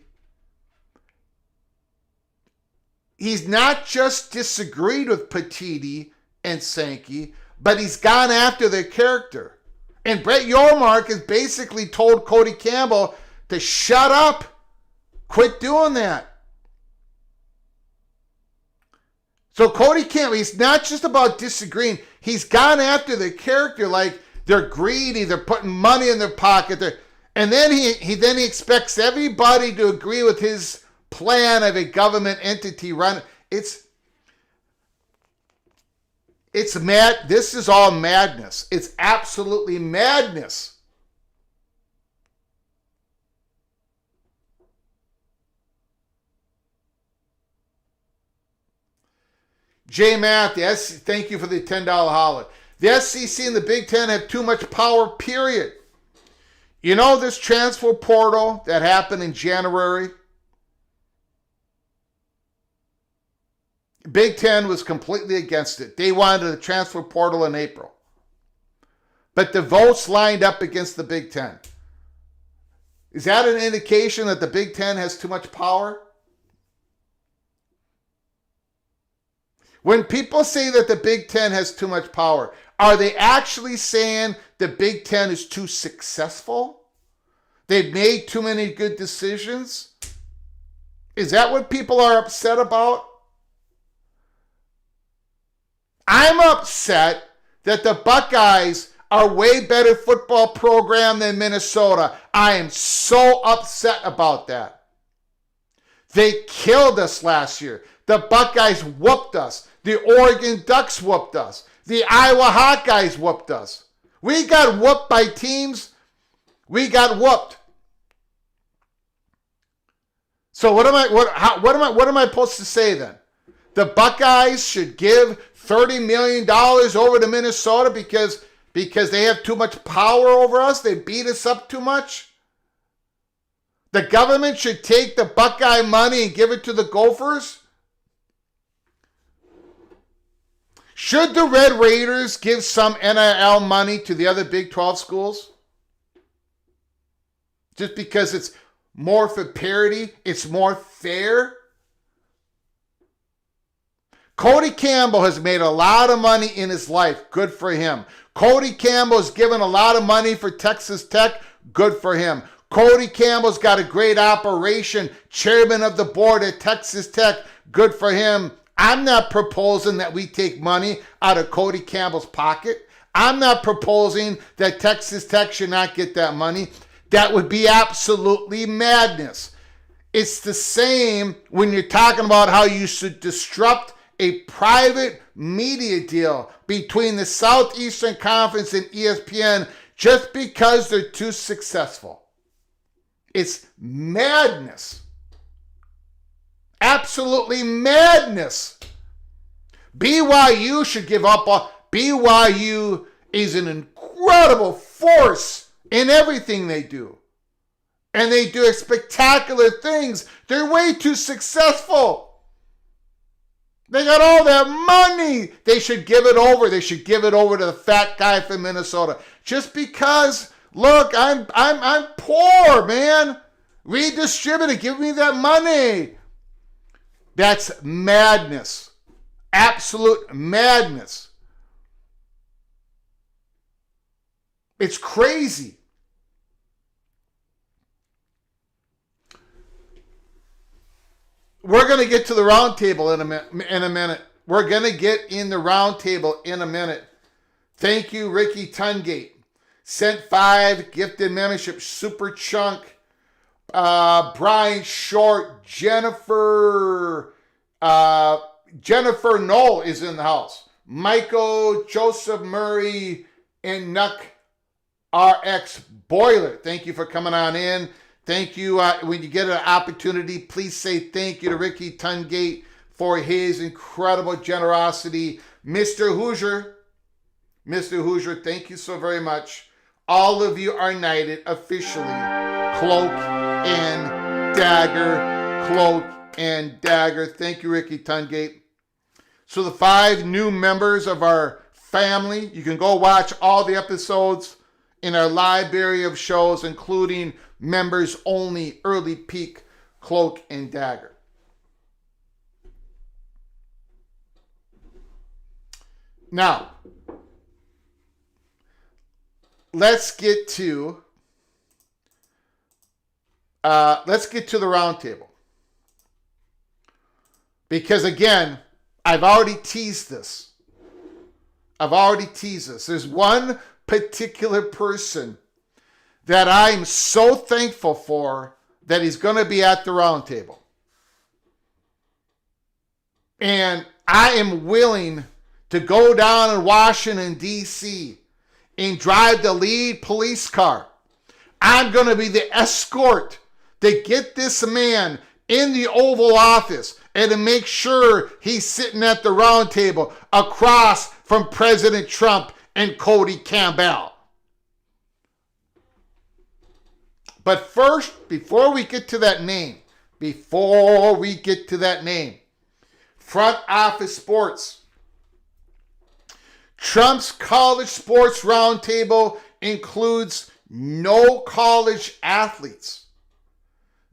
he's not just disagreed with Petiti and Sankey, but he's gone after their character. And Brett Yormark has basically told Cody Campbell to shut up. Quit doing that. So Cody Campbell, he's not just about disagreeing. He's gone after their character, like they're greedy, they're putting money in their pocket. And then he expects everybody to agree with his plan of a government entity run. It's mad. This is all madness. It's absolutely madness. J. Matt, thank you for the $10 holler. The SEC and the Big Ten have too much power, period. You know this transfer portal that happened in January? Big Ten was completely against it. They wanted the transfer portal in April. But the votes lined up against the Big Ten. Is that an indication that the Big Ten has too much power? When people say that the Big Ten has too much power, are they actually saying the Big Ten is too successful? They've made too many good decisions? Is that what people are upset about? I'm upset that the Buckeyes are a way better football program than Minnesota. I am so upset about that. They killed us last year. The Buckeyes whooped us. The Oregon Ducks whooped us. The Iowa Hawkeyes whooped us. We got whooped by teams. We got whooped. So what am I supposed to say then? The Buckeyes should give $30 million over to Minnesota because they have too much power over us? They beat us up too much? The government should take the Buckeye money and give it to the Gophers? Should the Red Raiders give some NIL money to the other Big 12 schools? Just because it's more for parity, it's more fair? Cody Campbell has made a lot of money in his life. Good for him. Cody Campbell has given a lot of money for Texas Tech. Good for him. Cody Campbell's got a great operation. Chairman of the board at Texas Tech. Good for him. I'm not proposing that we take money out of Cody Campbell's pocket. I'm not proposing that Texas Tech should not get that money. That would be absolutely madness. It's the same when you're talking about how you should disrupt a private media deal between the Southeastern Conference and ESPN just because they're too successful. It's madness. Absolutely madness. BYU should give up on. BYU is an incredible force in everything they do. And they do spectacular things. They're way too successful. They got all that money. They should give it over. They should give it over to the fat guy from Minnesota. Just because, look, I'm poor, man. Redistribute it. Give me that money. That's madness. Absolute madness. It's crazy. We're going to get to the roundtable in a minute. We're going to get in the roundtable in a minute. Thank you, Ricky Tungate. Sent 5 gifted membership, super chunk. Brian Short, Jennifer Knoll is in the house. Michael, Joseph Murray, and Nuck RX Boiler. Thank you for coming on in. Thank you. When you get an opportunity, please say thank you to Ricky Tungate for his incredible generosity. Mr. Hoosier, thank you so very much. All of you are knighted officially. Cloak and Dagger. Cloak and Dagger. Thank you, Ricky Tungate. So the 5 new members of our family, you can go watch all the episodes in our library of shows, including members only, Early Peak, Cloak and Dagger. Now, let's get to the roundtable. Because again, I've already teased this. There's one particular person that I'm so thankful for that he's going to be at the roundtable. And I am willing to go down in Washington, D.C. and drive the lead police car. I'm going to be the escort to get this man in the Oval Office and to make sure he's sitting at the roundtable across from President Trump and Cody Campbell. But first, before we get to that name, Front Office Sports. Trump's college sports roundtable includes no college athletes.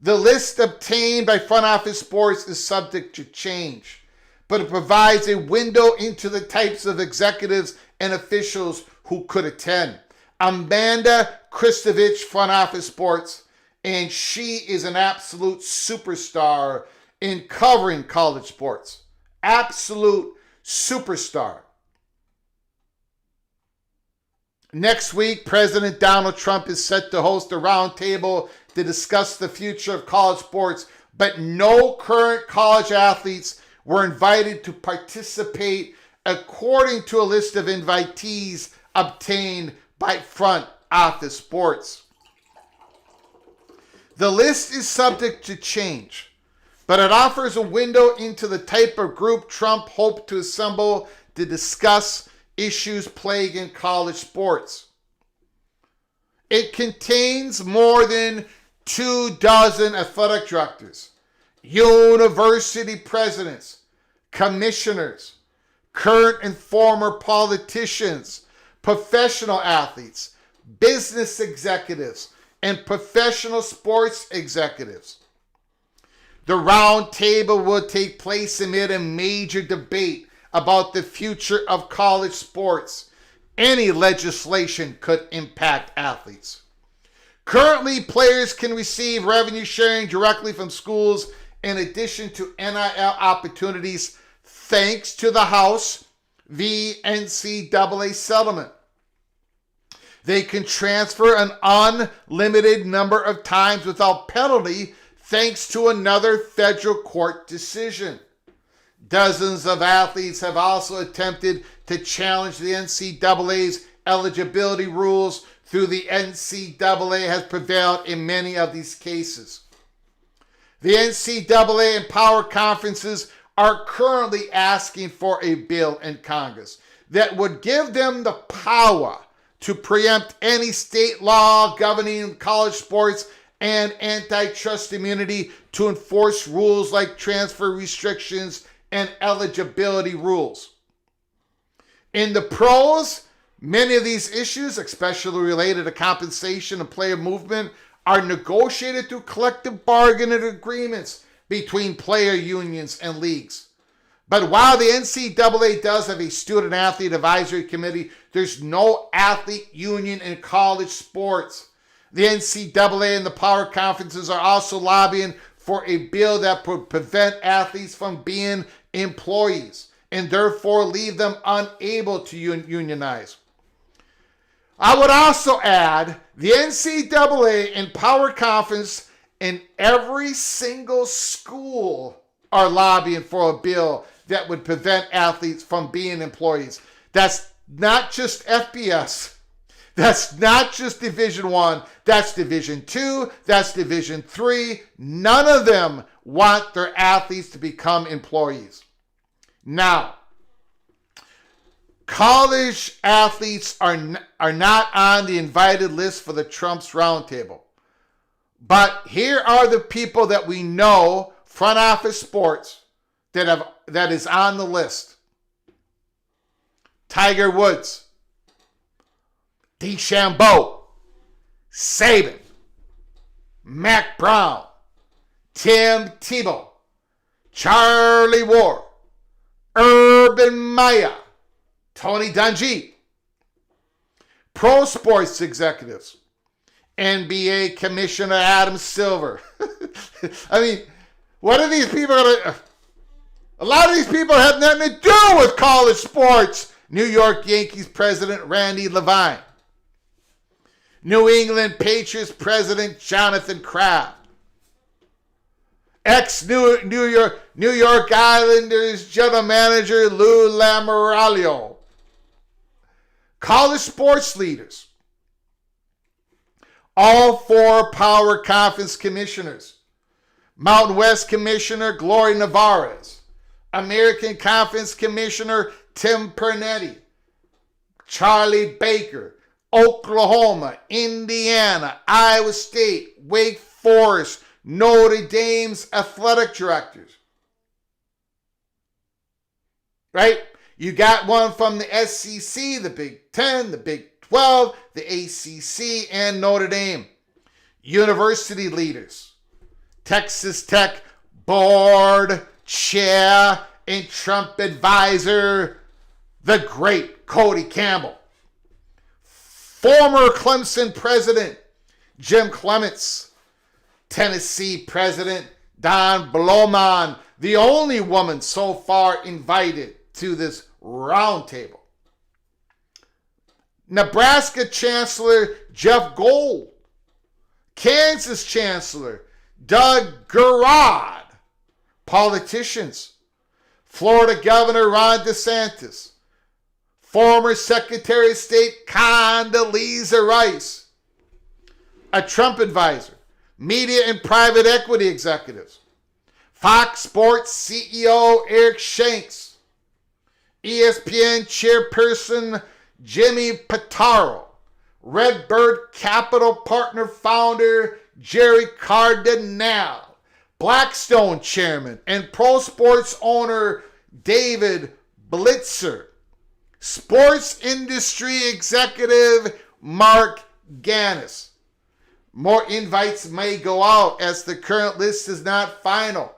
The list obtained by Front Office Sports is subject to change, but it provides a window into the types of executives and officials who could attend. Amanda Kristovich, Front Office Sports, and she is an absolute superstar in covering college sports. Absolute superstar. Next week, President Donald Trump is set to host a roundtable to discuss the future of college sports, but no current college athletes were invited to participate according to a list of invitees obtained by Front Office Sports. The list is subject to change, but it offers a window into the type of group Trump hoped to assemble to discuss issues plaguing college sports. It contains more than 24 athletic directors, university presidents, commissioners, current and former politicians, professional athletes, business executives, and professional sports executives. The roundtable will take place amid a major debate about the future of college sports. Any legislation could impact athletes. Currently, players can receive revenue sharing directly from schools in addition to NIL opportunities thanks to the House v. NCAA settlement. They can transfer an unlimited number of times without penalty thanks to another federal court decision. Dozens of athletes have also attempted to challenge the NCAA's eligibility rules. Through the NCAA has prevailed in many of these cases. The NCAA and power conferences are currently asking for a bill in Congress that would give them the power to preempt any state law governing college sports and antitrust immunity to enforce rules like transfer restrictions and eligibility rules. In the pros, many of these issues, especially related to compensation and player movement, are negotiated through collective bargaining agreements between player unions and leagues. But while the NCAA does have a student athlete advisory committee, there's no athlete union in college sports. The NCAA and the power conferences are also lobbying for a bill that would prevent athletes from being employees and therefore leave them unable to unionize. I would also add the NCAA and power conference in every single school are lobbying for a bill that would prevent athletes from being employees. That's not just FBS. That's not just Division I. That's Division II. That's Division III. None of them want their athletes to become employees. Now, college athletes are not on the invited list for the Trump's roundtable. But here are the people that we know, front office sports, that is on the list. Tiger Woods, DeChambeau, Saban, Mac Brown, Tim Tebow, Charlie Ward, Urban Meyer, Tony Dungy, pro sports executives, NBA Commissioner Adam Silver. I mean, what are these people going to... A lot of these people have nothing to do with college sports. New York Yankees President Randy Levine. New England Patriots President Jonathan Kraft. Ex-New York Islanders General Manager Lou Lamoriello. College sports leaders. All four power conference commissioners. Mountain West Commissioner Gloria Navarez. American Conference Commissioner Tim Pernetti. Charlie Baker. Oklahoma, Indiana, Iowa State, Wake Forest, Notre Dame's athletic directors. Right? You got one from the SEC, the Big 10, the Big 12, the ACC, and Notre Dame. University leaders. Texas Tech board chair and Trump advisor, the great Cody Campbell. Former Clemson president Jim Clements. Tennessee president Don Bloman, the only woman so far invited to this roundtable. Nebraska Chancellor Jeff Gold. Kansas Chancellor Doug Gerard. Politicians. Florida Governor Ron DeSantis. Former Secretary of State Condoleezza Rice. A Trump advisor. Media and private equity executives. Fox Sports CEO Eric Shanks. ESPN chairperson Jimmy Pitaro. Redbird Capital Partner founder Jerry Cardinale. Blackstone chairman and pro sports owner David Blitzer. Sports industry executive Mark Gannis. More invites may go out as the current list is not final.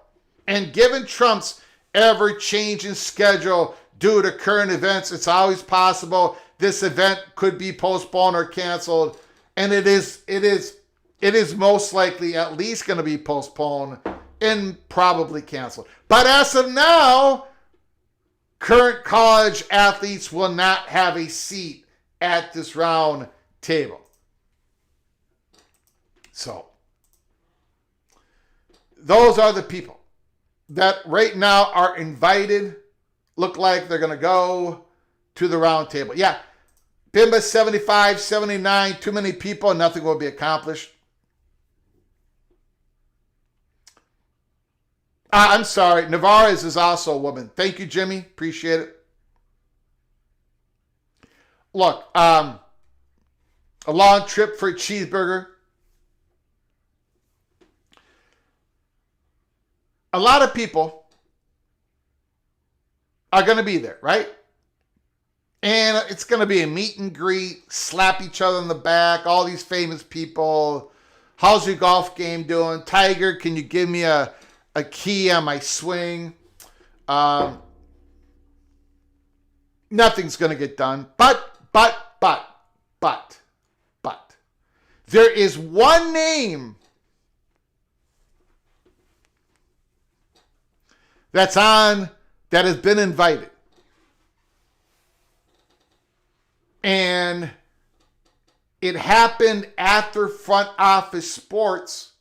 And given Trump's ever-changing schedule due to current events, it's always possible this event could be postponed or canceled. And it is most likely at least going to be postponed and probably canceled. But as of now, current college athletes will not have a seat at this round table. So, those are the people that right now are invited, look like they're going to go to the round table. Yeah, Bimba 75, 79, too many people, nothing will be accomplished. I'm sorry, Navarez is also a woman. Thank you, Jimmy. Appreciate it. Look, a long trip for a cheeseburger. A lot of people are going to be there, right? And it's going to be a meet and greet, slap each other in the back, all these famous people. How's your golf game doing? Tiger, can you give me a key on my swing? nothing's going to get done. But, there is one name that has been invited. And it happened after Front Office Sports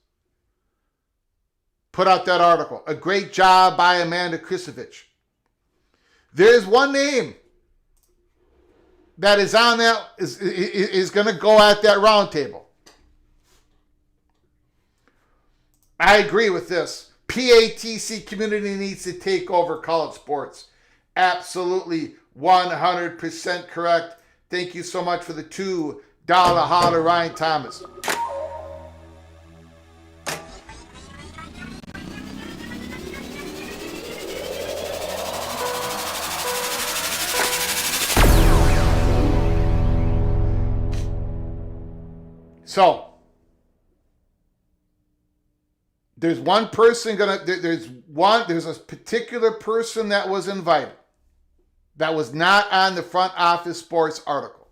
put out that article. A great job by Amanda Krisovich. There's one name that is on that, is going to go at that roundtable. I agree with this. PATC community needs to take over college sports. Absolutely 100% correct. Thank you so much for the $2 holler, Ryan Thomas. So, there's one person there's a particular person that was invited that was not on the Front Office Sports article.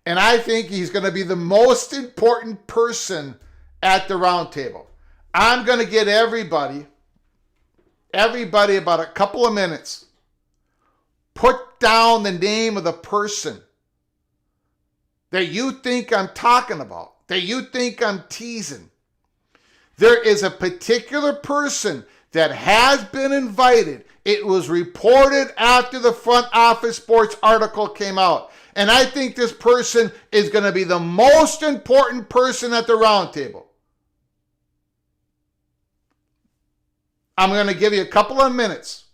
And I think he's going to be the most important person at the roundtable. I'm going to get everybody about a couple of minutes, put down the name of the person that you think I'm talking about, that you think I'm teasing. There is a particular person that has been invited. It was reported after the Front Office Sports article came out. And I think this person is going to be the most important person at the roundtable. I'm going to give you a couple of minutes.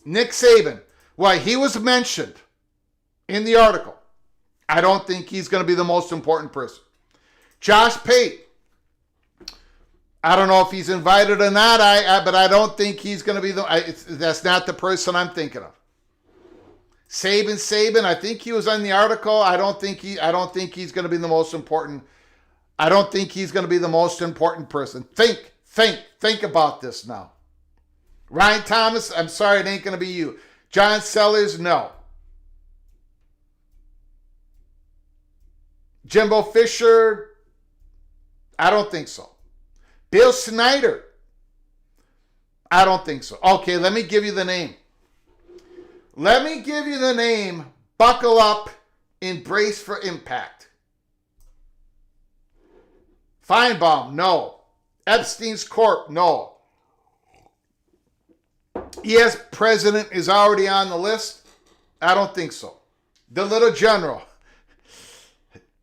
Nick Saban, well, he was mentioned in the article. I don't think he's going to be the most important person. Josh Pate, I don't know if he's invited or not, but I don't think he's going to be that's not the person I'm thinking of. Saban, I think he was on the article. I don't think he's going to be the most important. I don't think he's going to be the most important person. Think about this now. Ryan Thomas, I'm sorry, it ain't going to be you. John Sellers, no. Jimbo Fisher, I don't think so. Bill Snyder, I don't think so. Okay, let me give you the name. Buckle up, embrace for impact. Feinbaum, no. Epstein's Corp, no. ES president is already on the list. I don't think so. The little general.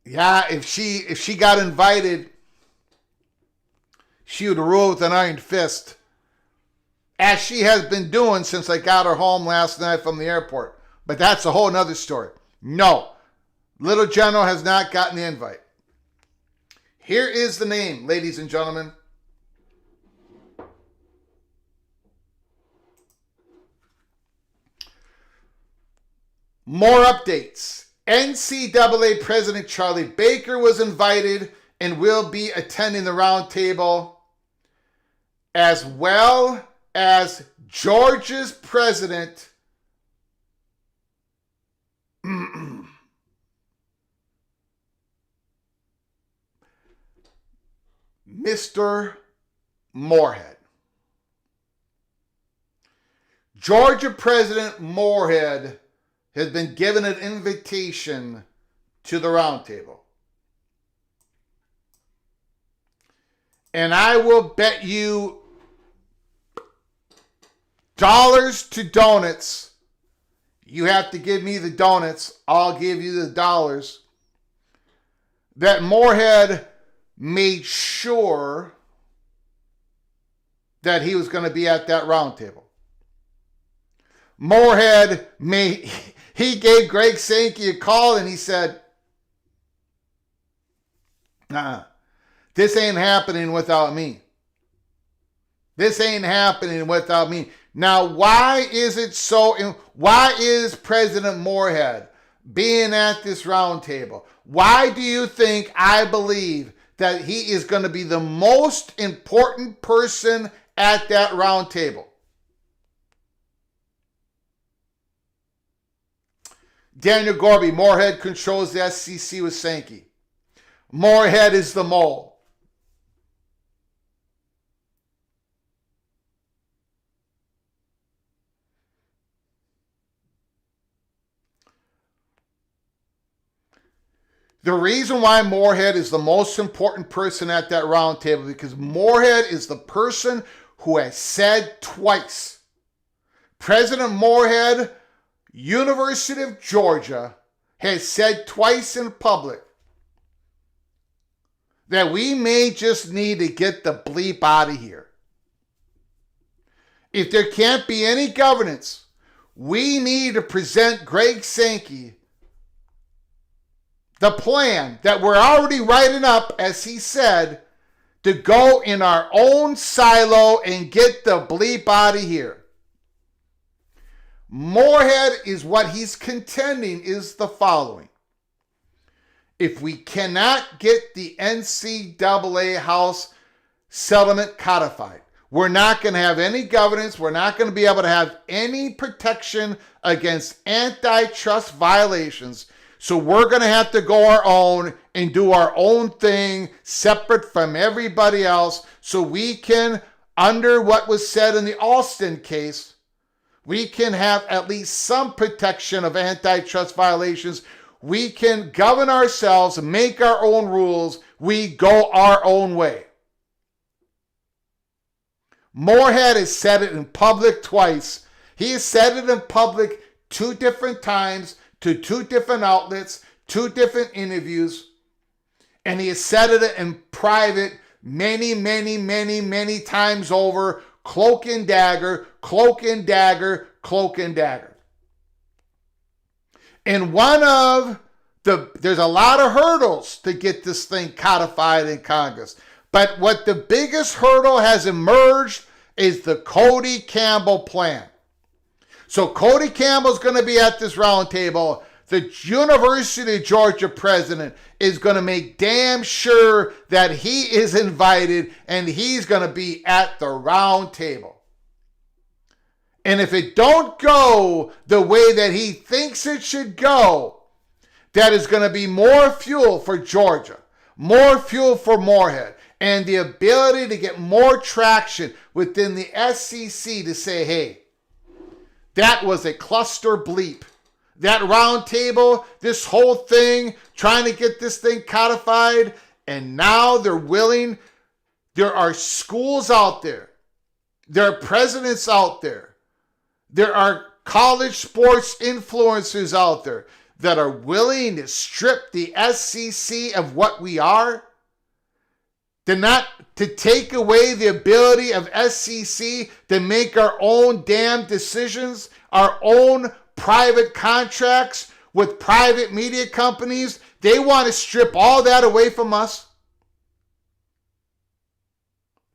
Yeah, if she got invited, she would rule with an iron fist, as she has been doing since I got her home last night from the airport. But that's a whole nother story. No, little general has not gotten the invite. Here is the name, ladies and gentlemen. More updates. NCAA President Charlie Baker was invited and will be attending the roundtable, as well as Georgia's president, Mr. Morehead. Georgia President Morehead has been given an invitation to the roundtable. And I will bet you dollars to donuts. You have to give me the donuts. I'll give you the dollars. That Morehead made sure that he was going to be at that roundtable. Morehead he gave Greg Sankey a call and he said, this ain't happening without me. This ain't happening without me. Now, why is President Morehead being at this roundtable? Why do you think I believe that he is going to be the most important person at that round table. Daniel Gorby, Morehead controls the SEC with Sankey. Morehead is the mole. The reason why Morehead is the most important person at that round table because Morehead is the person who has said twice. President Morehead, University of Georgia, has said twice in public that we may just need to get the bleep out of here. If there can't be any governance, we need to present Greg Sankey the plan that we're already writing up, as he said, to go in our own silo and get the bleep out of here. Morehead is what he's contending is the following. If we cannot get the NCAA House settlement codified, we're not going to have any governance. We're not going to be able to have any protection against antitrust violations. So we're going to have to go our own and do our own thing separate from everybody else so we can, under what was said in the Alston case, we can have at least some protection of antitrust violations. We can govern ourselves, make our own rules. We go our own way. Morehead has said it in public twice. He has said it in public 2 different times to 2 different outlets, 2 different interviews. And he has said it in private many, many, many, many times over. Cloak and dagger, cloak and dagger, cloak and dagger. And there's a lot of hurdles to get this thing codified in Congress. But what the biggest hurdle has emerged is the Cody Campbell plan. So Cody Campbell's going to be at this round table. The University of Georgia president is going to make damn sure that he is invited and he's going to be at the round table. And if it don't go the way that he thinks it should go, that is going to be more fuel for Georgia, more fuel for Morehead, and the ability to get more traction within the SEC to say, hey, that was a cluster bleep. That round table, this whole thing, trying to get this thing codified, and now they're willing. There are schools out there. There are presidents out there. There are college sports influencers out there that are willing to strip the SEC of what we are. To take away the ability of SEC to make our own damn decisions, our own private contracts with private media companies. They want to strip all that away from us.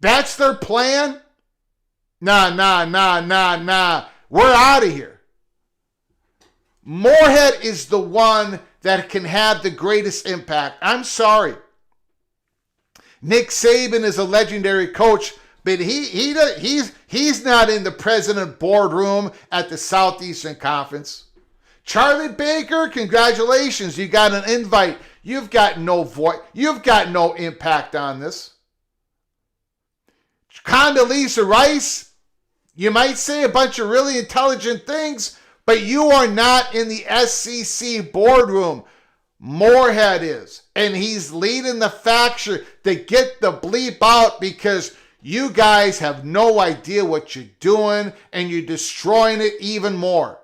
That's their plan? Nah. We're out of here. Morehead is the one that can have the greatest impact. I'm sorry. Nick Saban is a legendary coach, but he's not in the president boardroom at the Southeastern Conference. Charlie Baker, congratulations. You got an invite. You've got no voice. You've got no impact on this. Condoleezza Rice, you might say a bunch of really intelligent things, but you are not in the SEC boardroom. Morehead is, and he's leading the faction to get the bleep out because you guys have no idea what you're doing and you're destroying it even more.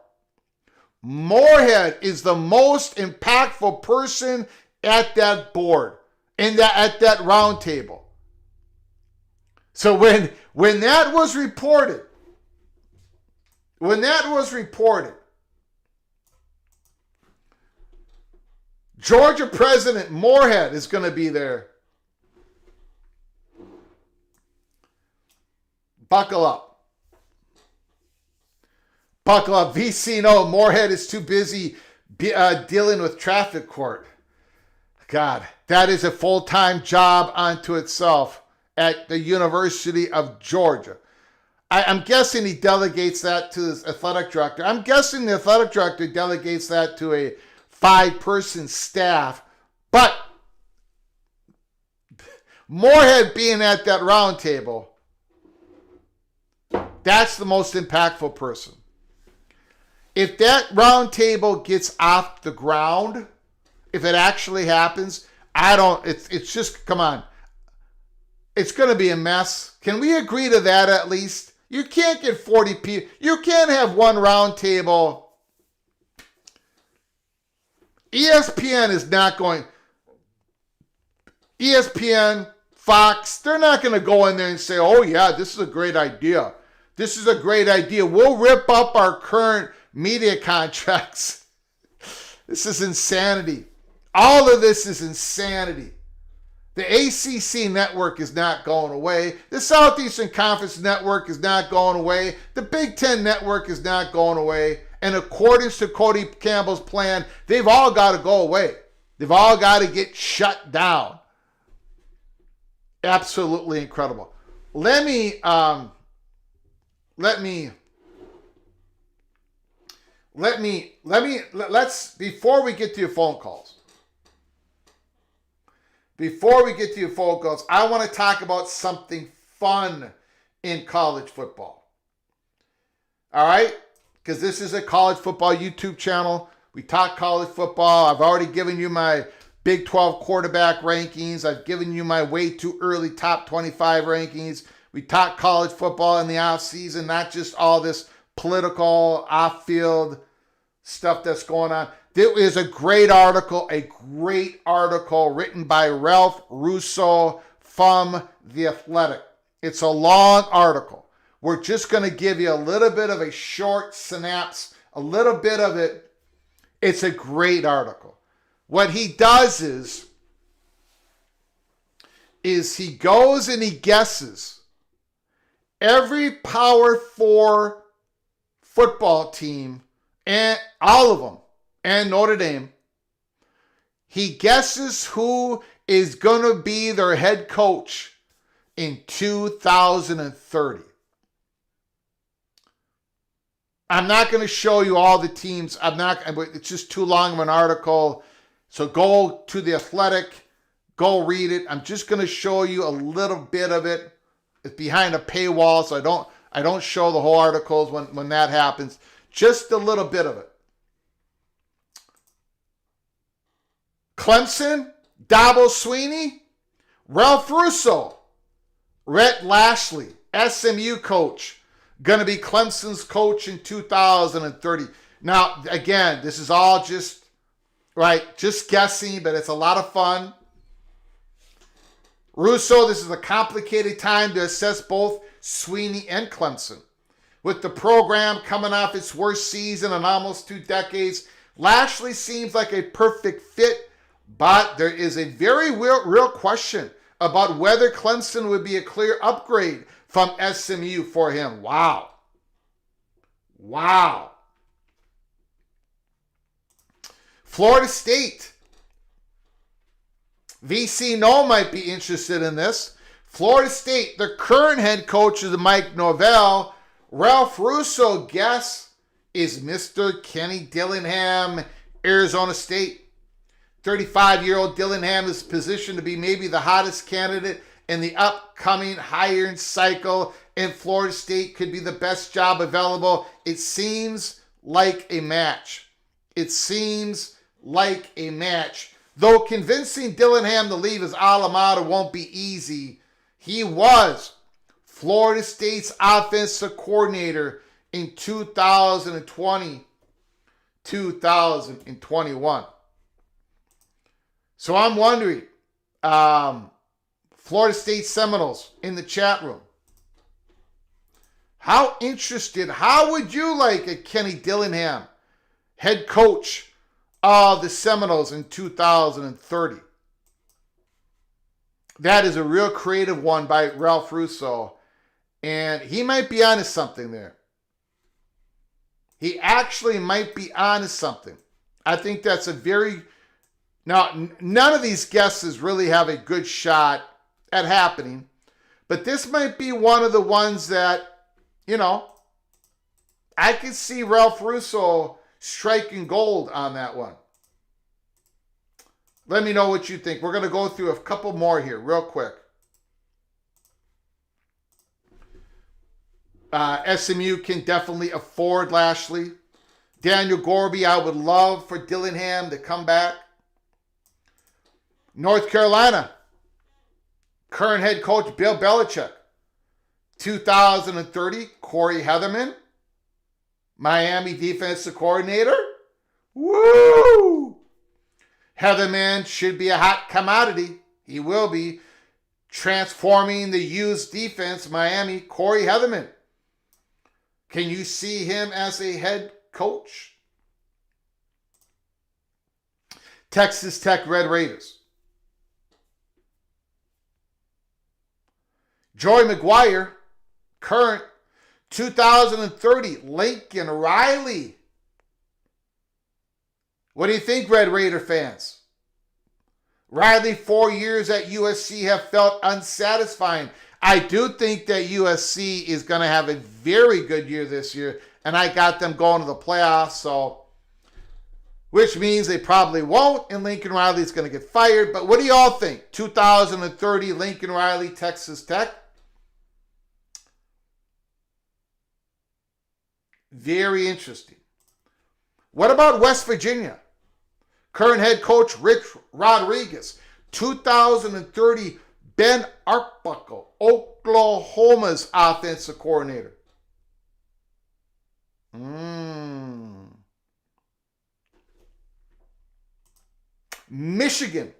Morehead is the most impactful person at that board, at that round table. So when that was reported, Georgia President Morehead is going to be there. Buckle up. VC, no, Morehead is too busy dealing with traffic court. God, that is a full-time job unto itself at the University of Georgia. I'm guessing he delegates that to his athletic director. I'm guessing the athletic director delegates that to a 5-person staff. But Morehead being at that round table, that's the most impactful person. If that round table gets off the ground, if it actually happens, it's just, come on. It's going to be a mess. Can we agree to that at least? You can't get 40 people. You can't have one round table. ESPN is not going. ESPN, Fox, they're not going to go in there and say, oh yeah, this is a great idea. This is a great idea. We'll rip up our current media contracts. This is insanity. All of this is insanity. The ACC network is not going away. The Southeastern Conference network is not going away. The Big Ten network is not going away. And according to Cody Campbell's plan, they've all got to go away. They've all got to get shut down. Absolutely incredible. Let's, before we get to your phone calls, I want to talk about something fun in college football. All right? Because this is a college football YouTube channel. We talk college football. I've already given you my Big 12 quarterback rankings. I've given you my way too early top 25 rankings. We talk college football in the offseason, not just all this political off-field stuff that's going on. There is a great article written by Ralph Russo from The Athletic. It's a long article. We're just going to give you a little bit of a short synapse, a little bit of it. It's a great article. What he does is he goes and he guesses every Power 4 football team, and all of them, and Notre Dame. He guesses who is going to be their head coach in 2030. I'm not going to show you all the teams. It's just too long of an article. So go to The Athletic, go read it. I'm just going to show you a little bit of it. It's behind a paywall, so I don't show the whole articles when that happens. Just a little bit of it. Clemson, Dabo Swinney, Ralph Russo, Rhett Lashley, SMU coach, going to be Clemson's coach in 2030. Now, again, this is all just guessing, but it's a lot of fun. Russo, this is a complicated time to assess both Swinney and Clemson. With the program coming off its worst season in almost 2 decades, Lashley seems like a perfect fit, but there is a very real question about whether Clemson would be a clear upgrade from SMU for him. Wow. Florida State. VC No might be interested in this. Florida State, their current head coach is Mike Norvell. Ralph Russo guess is Mr. Kenny Dillingham, Arizona State. 35-year-old Dillingham is positioned to be maybe the hottest candidate in the upcoming hiring cycle, and Florida State could be the best job available. It seems like a match. Though convincing Dillingham to leave his alma mater won't be easy, he was Florida State's offensive coordinator in 2020, 2021. So I'm wondering, Florida State Seminoles in the chat room, how would you like a Kenny Dillingham head coach of the Seminoles in 2030? That is a real creative one by Ralph Russo, and he might be onto something there. He actually might be onto something. I think that's a very... Now, none of these guesses really have a good shot at happening, but this might be one of the ones that you know, I could see Ralph Russo striking gold on that one. Let me know what you think. We're going to go through a couple more here real quick. SMU can definitely afford Lashley. Daniel Gorby, I would love for Dillingham to come back. North Carolina, current head coach Bill Belichick. 2030, Corey Heatherman. Miami defensive coordinator. Woo! Heatherman should be a hot commodity. He will be. Transforming the used defense, Miami, Corey Heatherman. Can you see him as a head coach? Texas Tech Red Raiders. Joey McGuire, current 2030, Lincoln Riley. What do you think, Red Raider fans? Riley, 4 years at USC have felt unsatisfying. I do think that USC is going to have a very good year this year, and I got them going to the playoffs, so which means they probably won't, and Lincoln Riley is going to get fired. But what do y'all think? 2030, Lincoln Riley, Texas Tech. Very interesting. What about West Virginia? Current head coach Rich Rodriguez. 2030, Ben Arbuckle, Oklahoma's offensive coordinator. Michigan.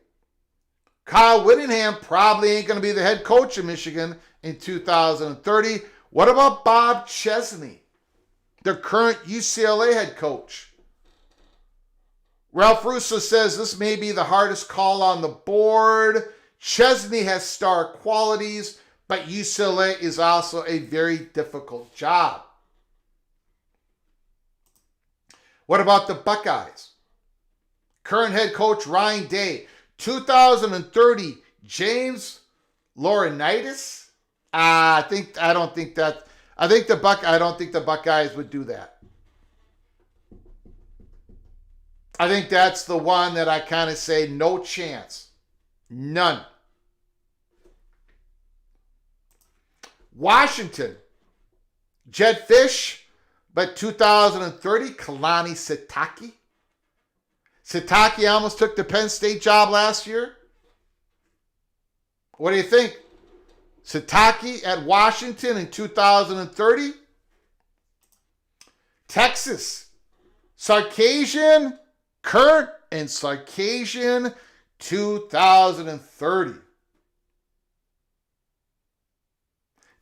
Kyle Whittingham probably ain't going to be the head coach of Michigan in 2030. What about Bob Chesney, their current UCLA head coach? Ralph Russo says this may be the hardest call on the board. Chesney has star qualities, but UCLA is also a very difficult job. What about the Buckeyes? Current head coach Ryan Day. 2030, James Laurinaitis. I don't think the Buckeyes would do that. I think that's the one that I kind of say no chance. None. Washington. Jed Fish, but 2030, Kalani Sitake. Sitake almost took the Penn State job last year. What do you think? Sitake at Washington in 2030? Texas. Sarkisian, current, and Sarkisian 2030.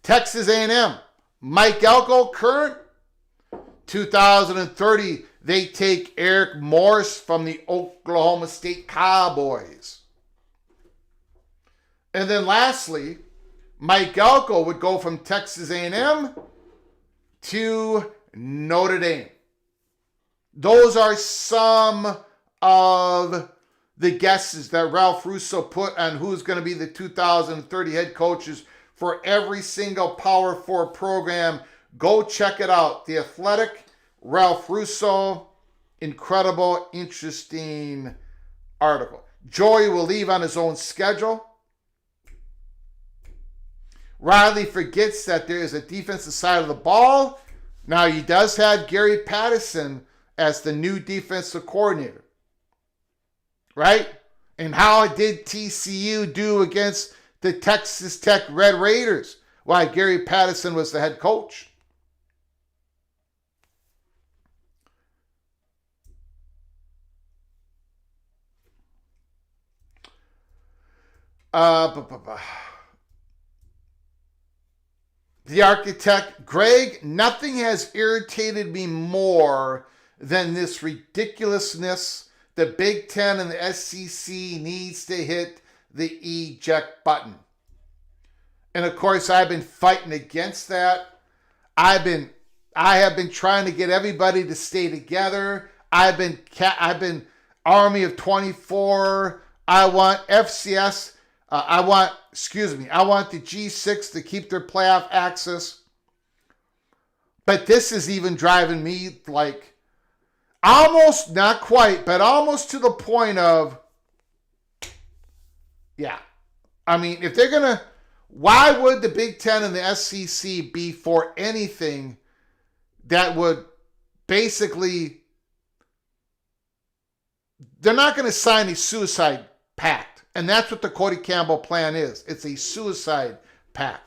Texas A&M. Mike Elko, current, 2030. They take Eric Morse from the Oklahoma State Cowboys. And then lastly, Mike Elko would go from Texas A&M to Notre Dame. Those are some of the guesses that Ralph Russo put on who's going to be the 2030 head coaches for every single Power 4 program. Go check it out. The Athletic, Ralph Russo. Incredible, interesting article. Joey will leave on his own schedule. Riley forgets that there is a defensive side of the ball. Now, he does have Gary Patterson as the new defensive coordinator. Right? And how did TCU do against the Texas Tech Red Raiders? Why, Gary Patterson was the head coach. The architect, Greg, nothing has irritated me more than this ridiculousness. The Big Ten and the SEC needs to hit the eject button. And of course, I've been fighting against that. I have been trying to get everybody to stay together. I've been Army of 24. I want FCS. I want the G6 to keep their playoff access. But this is even driving me like almost, not quite, but almost to the point of, yeah. I mean, if they're going to, why would the Big Ten and the SEC be for anything that would basically, they're not going to sign a suicide pact. And that's what the Cody Campbell plan is. It's a suicide pact.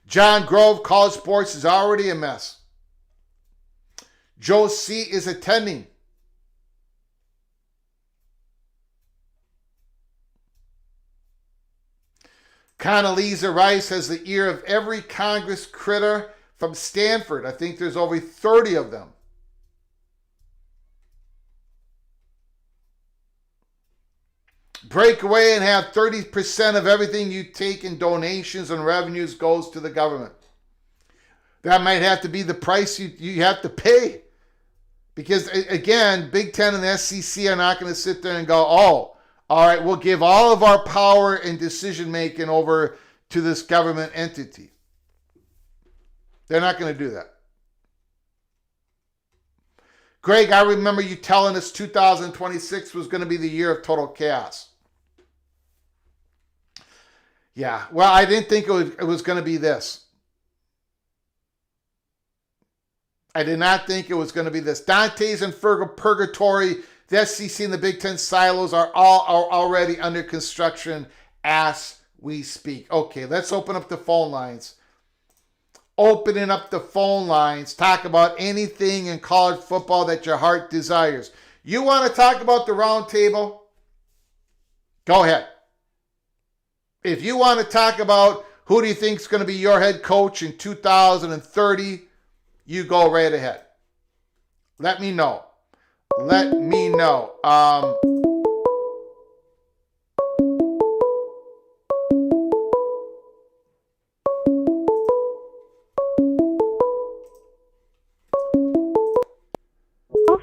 John Grove, college sports is already a mess. Joe C. is attending. Condoleezza Rice has the ear of every Congress critter from Stanford. I think there's over 30 of them. Break away and have 30% of everything you take in donations and revenues goes to the government. That might have to be the price you have to pay. Because, again, Big Ten and the SEC are not going to sit there and go, oh, all right, we'll give all of our power and decision-making over to this government entity. They're not going to do that. Greg, I remember you telling us 2026 was going to be the year of total chaos. Yeah, well, I didn't think it was going to be this. I did not think it was going to be this. Dante's in purgatory. The SEC and the Big Ten silos are already under construction as we speak. Okay, let's open up the phone lines. Opening up the phone lines. Talk about anything in college football that your heart desires. You want to talk about the roundtable? Go ahead. If you want to talk about who do you think is going to be your head coach in 2030, you go right ahead. Let me know. Let me know.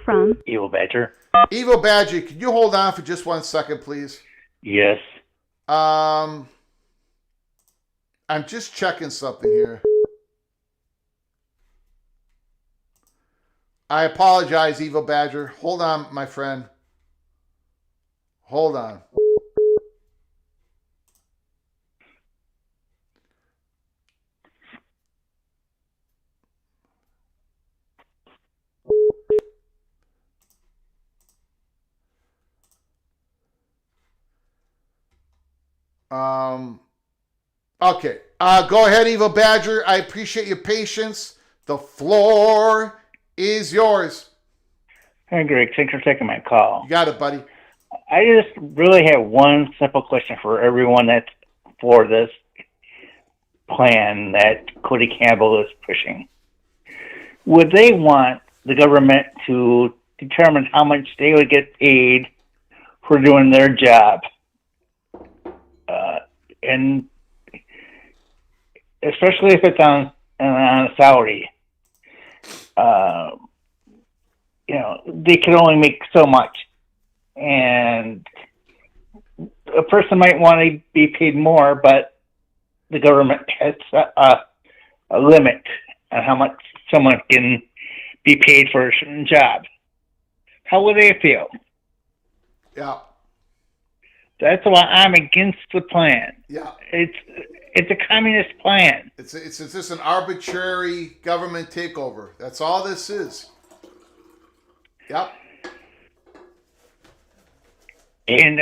From Evil Badger. Evil Badger, can you hold on for just 1 second, please? Yes. I'm just checking something here. I apologize, Evil Badger. Hold on, my friend. Hold on. Okay. Go ahead, Evil Badger. I appreciate your patience. The floor is yours. Hey, Greg. Thanks for taking my call. You got it, buddy. I just really have one simple question for everyone that's for this plan that Cody Campbell is pushing. Would they want the government to determine how much they would get paid for doing their job? And especially if it's on a salary. They can only make so much. And a person might want to be paid more, but the government has a limit on how much someone can be paid for a certain job. How would they feel? Yeah. That's why I'm against the plan. Yeah. It's a communist plan. It's just an arbitrary government takeover. That's all this is. Yep. And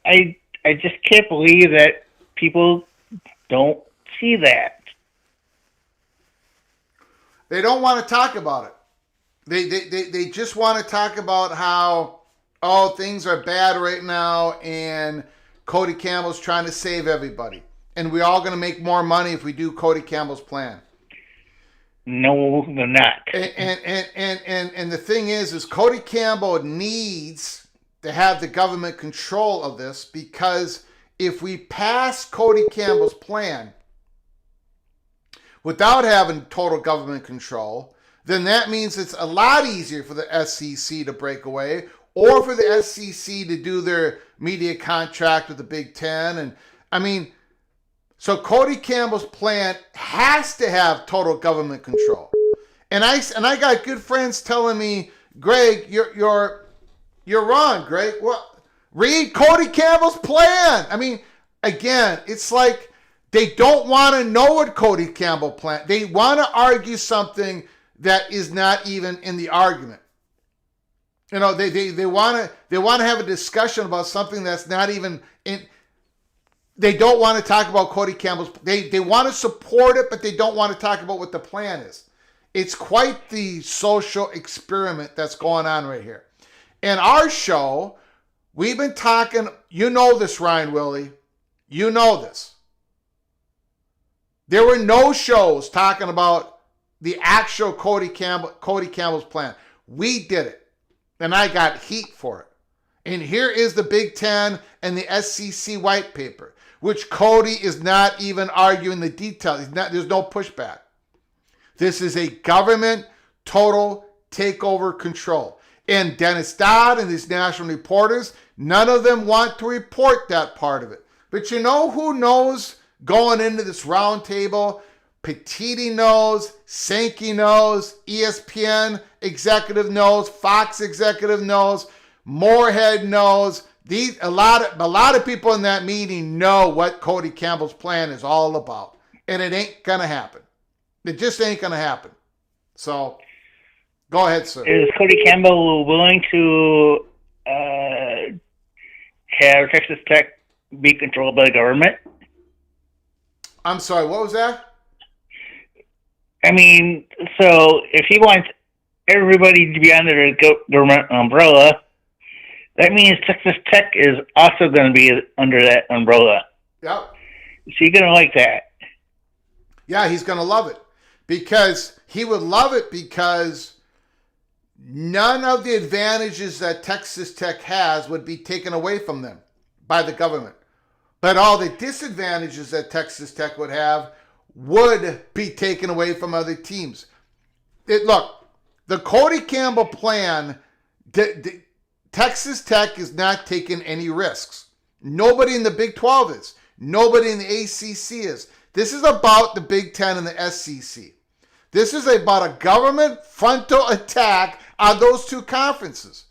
I just can't believe that people don't see that. They don't want to talk about it. They just want to talk about how, oh, things are bad right now and Cody Campbell's trying to save everybody. And we're all going to make more money if we do Cody Campbell's plan. No, they're not. And the thing is Cody Campbell needs to have the government control of this, because if we pass Cody Campbell's plan without having total government control, then that means it's a lot easier for the SEC to break away, or for the SEC to do their media contract with the Big Ten. And I mean, So Cody Campbell's plan has to have total government control. And I got good friends telling me, Greg, you're wrong, Greg. Well, read Cody Campbell's plan. I mean, again, it's like they don't want to know what Cody Campbell planned. They want to argue something that is not even in the argument. You know, they want to have a discussion about something that's not even in. They don't want to talk about Cody Campbell's. They want to support it, but they don't want to talk about what the plan is. It's quite the social experiment that's going on right here. In our show, we've been talking. You know this, Ryan Willie. You know this. There were no shows talking about the actual Cody Campbell's plan. We did it, and I got heat for it. And here is the Big Ten and the SEC white paper, which Cody is not even arguing the details. There's no pushback. This is a government total takeover control. And Dennis Dodd and these national reporters, none of them want to report that part of it. But you know who knows going into this roundtable? Petiti knows, Sankey knows, ESPN executive knows, Fox executive knows, Morehead knows. A lot of people in that meeting know what Cody Campbell's plan is all about. And it ain't going to happen. It just ain't going to happen. So, go ahead, sir. Is Cody Campbell willing to have Texas Tech be controlled by the government? I'm sorry, what was that? I mean, so if he wants everybody to be under the government umbrella, that means Texas Tech is also going to be under that umbrella. Yep. So you're going to like that. Yeah, he's going to love it. Because he would love it because none of the advantages that Texas Tech has would be taken away from them by the government. But all the disadvantages that Texas Tech would have would be taken away from other teams. Look, the Cody Campbell plan, Texas Tech is not taking any risks. Nobody in the Big 12 is. Nobody in the ACC is. This is about the Big Ten and the SEC. This is about a government frontal attack on those two conferences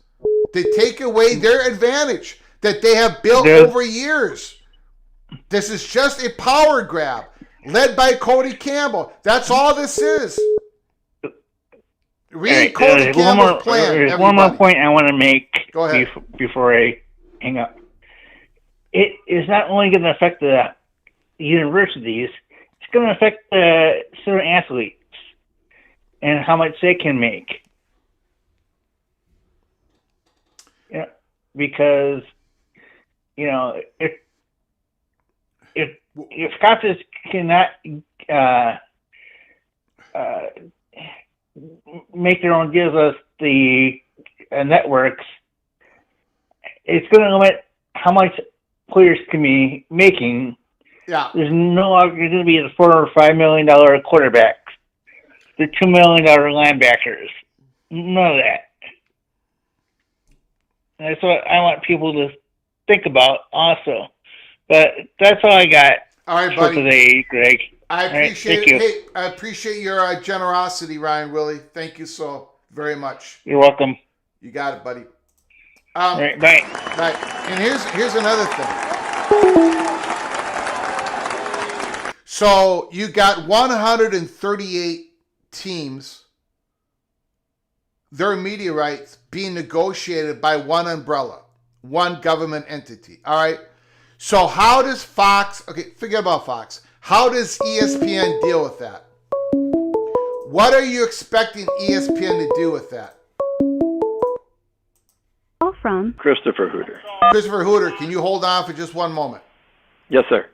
to take away their advantage that they have built over years. This is just a power grab led by Cody Campbell. That's all this is. Read Cody Campbell's plan. There's one more point I want to make. Go ahead. Before I hang up. It is not only going to affect the universities, it's going to affect the student athletes and how much they can make. Yeah, because if coaches cannot make their own deals with the networks, it's going to limit how much players can be making. Yeah. There's no longer going to be the $4 or $5 million quarterbacks, the $2 million linebackers. None of that. And that's what I want people to think about also. But that's all I got for today, Greg. I appreciate it. Hey, I appreciate your generosity, Ryan Willie. Thank you so very much. You're welcome. You got it, buddy. All right, bye. Right. And here's another thing. So you got 138 teams, their media rights being negotiated by one umbrella, one government entity. All right. So how does Fox, forget about Fox. How does ESPN deal with that? What are you expecting ESPN to do with that? From Christopher Hooter. Christopher Hooter, can you hold on for just one moment? Yes, sir.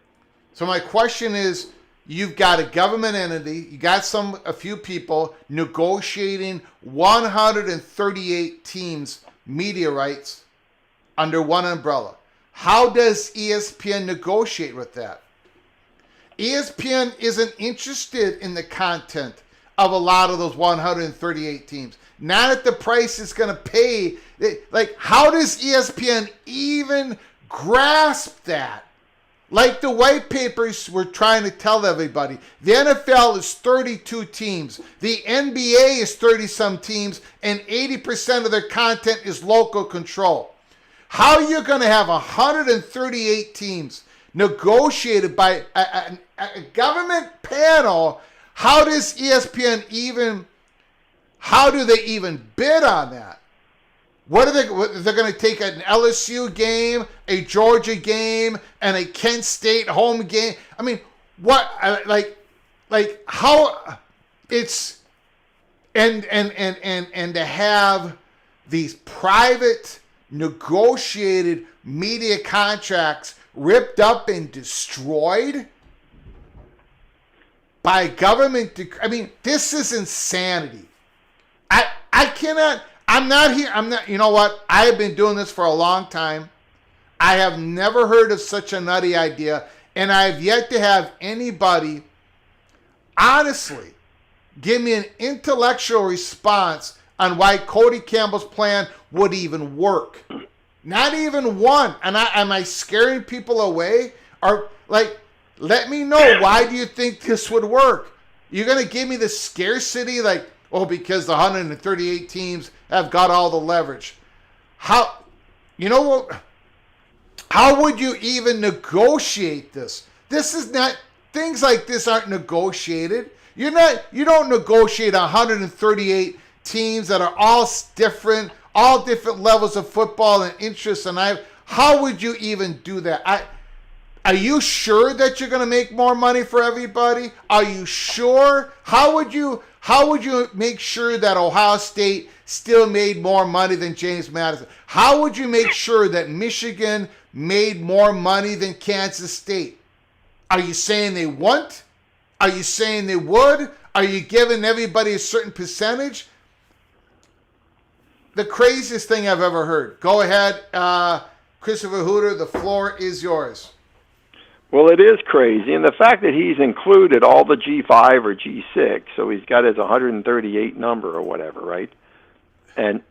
So my question is, you've got a government entity, you got a few people negotiating 138 teams' media rights under one umbrella. How does ESPN negotiate with that? ESPN isn't interested in the content of a lot of those 138 teams. Not at the price it's going to pay. Like, how does ESPN even grasp that? Like the white papers were trying to tell everybody, the NFL is 32 teams. The NBA is 30-some teams, and 80% of their content is local control. How are you going to have 138 teams negotiated by a government panel? How does ESPN how do they even bid on that? What are they're going to take an LSU game, a Georgia game, and a Kent State home game? I mean, what, like how it's, and to have these private negotiated media contracts ripped up and destroyed by government. I mean, this is insanity. I cannot. I'm not, you know what? I have been doing this for a long time. I have never heard of such a nutty idea, and I have yet to have anybody honestly give me an intellectual response on why Cody Campbell's plan would even work. Not even one. And am I scaring people away? Or, like, let me know, why do you think this would work? You're going to give me the scarcity, like, oh, because the 138 teams have got all the leverage. How, you know what? How would you even negotiate this? This is not, things like this aren't negotiated. You don't negotiate 138 teams that are all different levels of football and interests. And how would you even do that? Are you sure that you're going to make more money for everybody? Are you sure? How would you make sure that Ohio State still made more money than James Madison? How would you make sure that Michigan made more money than Kansas State? Are you saying they won't? Are you saying they would? Are you giving everybody a certain percentage? The craziest thing I've ever heard. Go ahead, Christopher Hooter, the floor is yours. Well, it is crazy, and the fact that he's included all the G5 or G6, so he's got his 138 number or whatever, right? And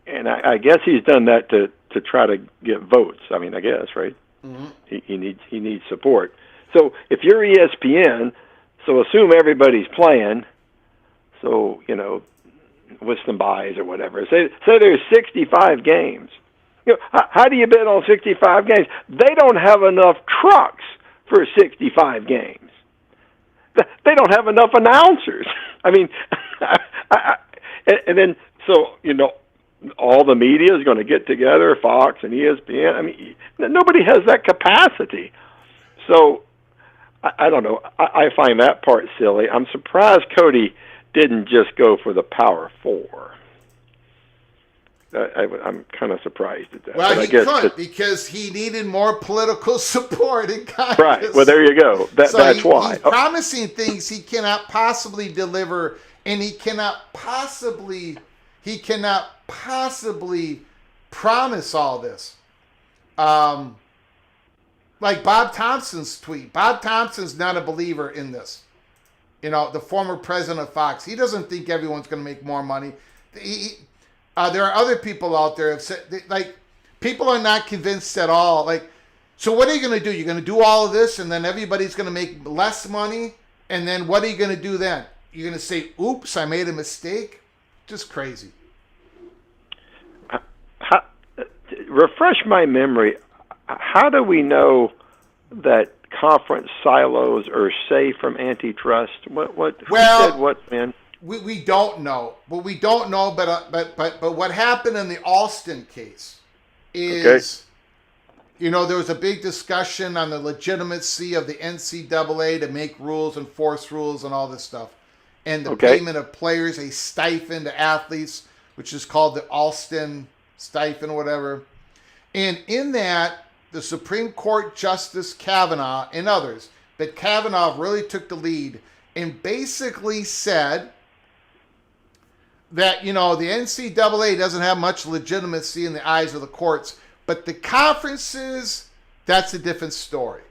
I guess he's done that to try to get votes. I mean, I guess, right? Mm-hmm. He needs support. So if you're ESPN, so assume everybody's playing. So with some buys or whatever. Say there's 65 games. How do you bid on 65 games? They don't have enough trucks for 65 games. They don't have enough announcers. I mean, and then, so, all the media is going to get together, Fox and ESPN. I mean, nobody has that capacity. So, I don't know. I find that part silly. I'm surprised Cody didn't just go for the Power Four. I'm kind of surprised at that. Well, he couldn't because he needed more political support in Congress. Right. Well, there you go. That's why. He's promising things he cannot possibly deliver, and he cannot possibly promise all this. Like Bob Thompson's tweet. Bob Thompson's not a believer in this. The former president of Fox. He doesn't think everyone's going to make more money. There are other people out there who have said, like, people are not convinced at all. Like, so what are you going to do? You're going to do all of this, and then everybody's going to make less money, and then what are you going to do then? You're going to say, oops, I made a mistake? Just crazy. Refresh my memory. How do we know that conference silos are safe from antitrust? Who said what, man? We don't know, but what happened in the Alston case is, there was a big discussion on the legitimacy of the NCAA to make rules, enforce rules, and all this stuff, and the payment of players a stipend to athletes, which is called the Alston stipend or whatever. And in that, the Supreme Court Justice Kavanaugh and others, but Kavanaugh really took the lead and basically said that, the NCAA doesn't have much legitimacy in the eyes of the courts, but the conferences, that's a different story.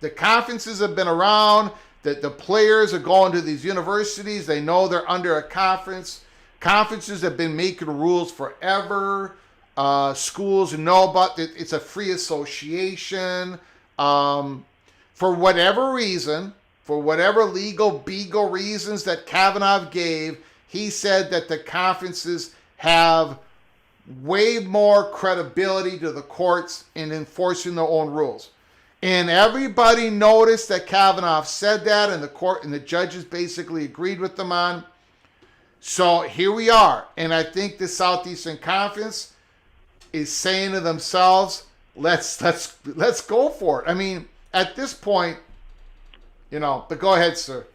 The conferences have been around, that the players are going to these universities, they know they're under a conference. Conferences have been making rules forever. Schools know about it. It's a free association. for whatever reason, for whatever legal beagle reasons that Kavanaugh gave, he said that the conferences have way more credibility to the courts in enforcing their own rules. And everybody noticed that Kavanaugh said that, and the court and the judges basically agreed with them on. So here we are. And I think the Southeastern Conference is saying to themselves, let's go for it. I mean, at this point, but go ahead, sir.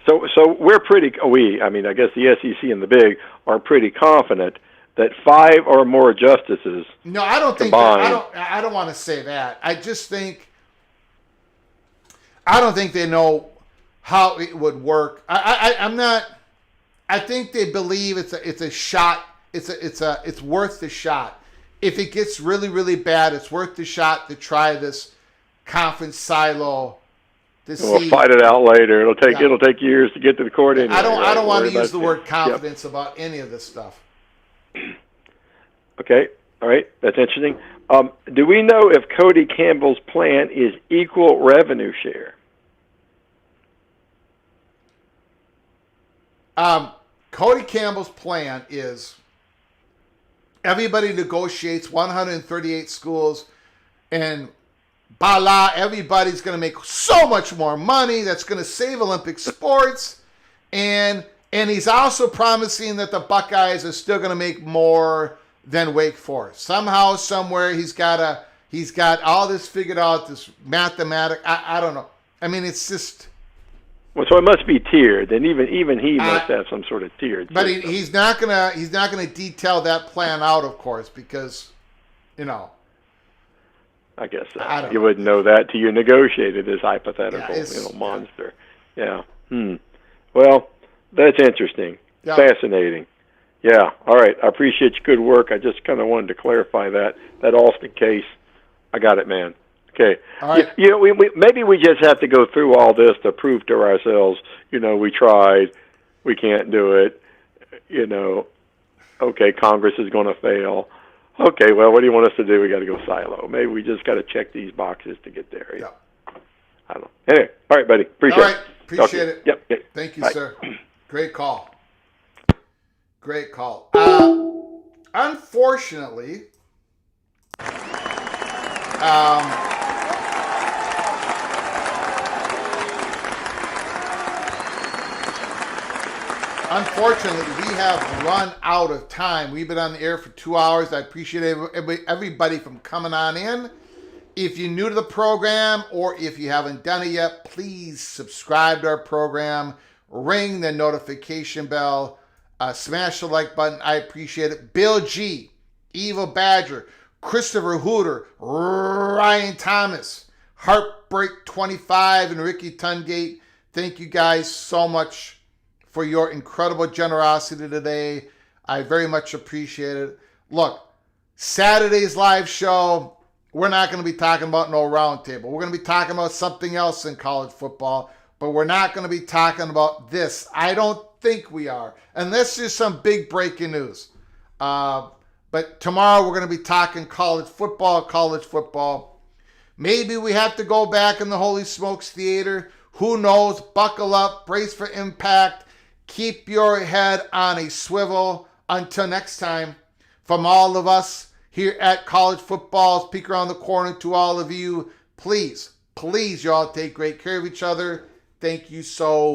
So we're I guess the SEC and the Big are pretty confident that 5 or more justices. No, I don't think that, I don't want to say that. I just think I don't think they know how it would work. I'm not. I think they believe it's a shot. It's worth the shot. If it gets really, really bad, it's worth the shot to try this conference silo. We'll fight it out later. It'll take years to get to the court anyway. I don't want to use the word confidence about any of this stuff. Okay. All right. That's interesting. Do we know if Cody Campbell's plan is equal revenue share? Cody Campbell's plan is everybody negotiates 138 schools, and voila, everybody's going to make so much more money. That's going to save Olympic sports. And he's also promising that the Buckeyes are still going to make more than Wake Forest. Somehow, somewhere, he's got all this figured out, this mathematics. I don't know. I mean, it's just... Well, so it must be tiered, and even he must have some sort of tiered. But he's not gonna detail that plan out, of course, because, I guess you wouldn't know that till you negotiated this hypothetical, monster. Yeah. Well, that's interesting. Yeah. Fascinating. Yeah. All right. I appreciate your good work. I just kind of wanted to clarify that Alston case. I got it, man. Okay. All right. Maybe we just have to go through all this to prove to ourselves, we tried, we can't do it, okay, Congress is going to fail. Okay, well, what do you want us to do? We got to go silo. Maybe we just got to check these boxes to get there. Yeah. I don't know. Anyway, all right, buddy. Appreciate it. All right. Appreciate it. Yep. Thank you, Bye. sir. Great call. Great call. Unfortunately, we have run out of time. We've been on the air for 2 hours. I appreciate everybody from coming on in. If you're new to the program or if you haven't done it yet, please subscribe to our program. Ring the notification bell. Smash the like button. I appreciate it. Bill G, Evil Badger, Christopher Hooter, Ryan Thomas, Heartbreak 25, and Ricky Tungate. Thank you guys so much for your incredible generosity today. I very much appreciate it. Look, Saturday's live show, we're not going to be talking about no roundtable. We're going to be talking about something else in college football, but we're not going to be talking about this. I don't think we are, unless there's some big breaking news. But tomorrow we're going to be talking college football. Maybe we have to go back in the Holy Smokes Theater. Who knows? Buckle up, brace for impact. Keep your head on a swivel. Until next time, from all of us here at College Football's Peek Around the Corner to all of you, please, y'all take great care of each other. Thank you so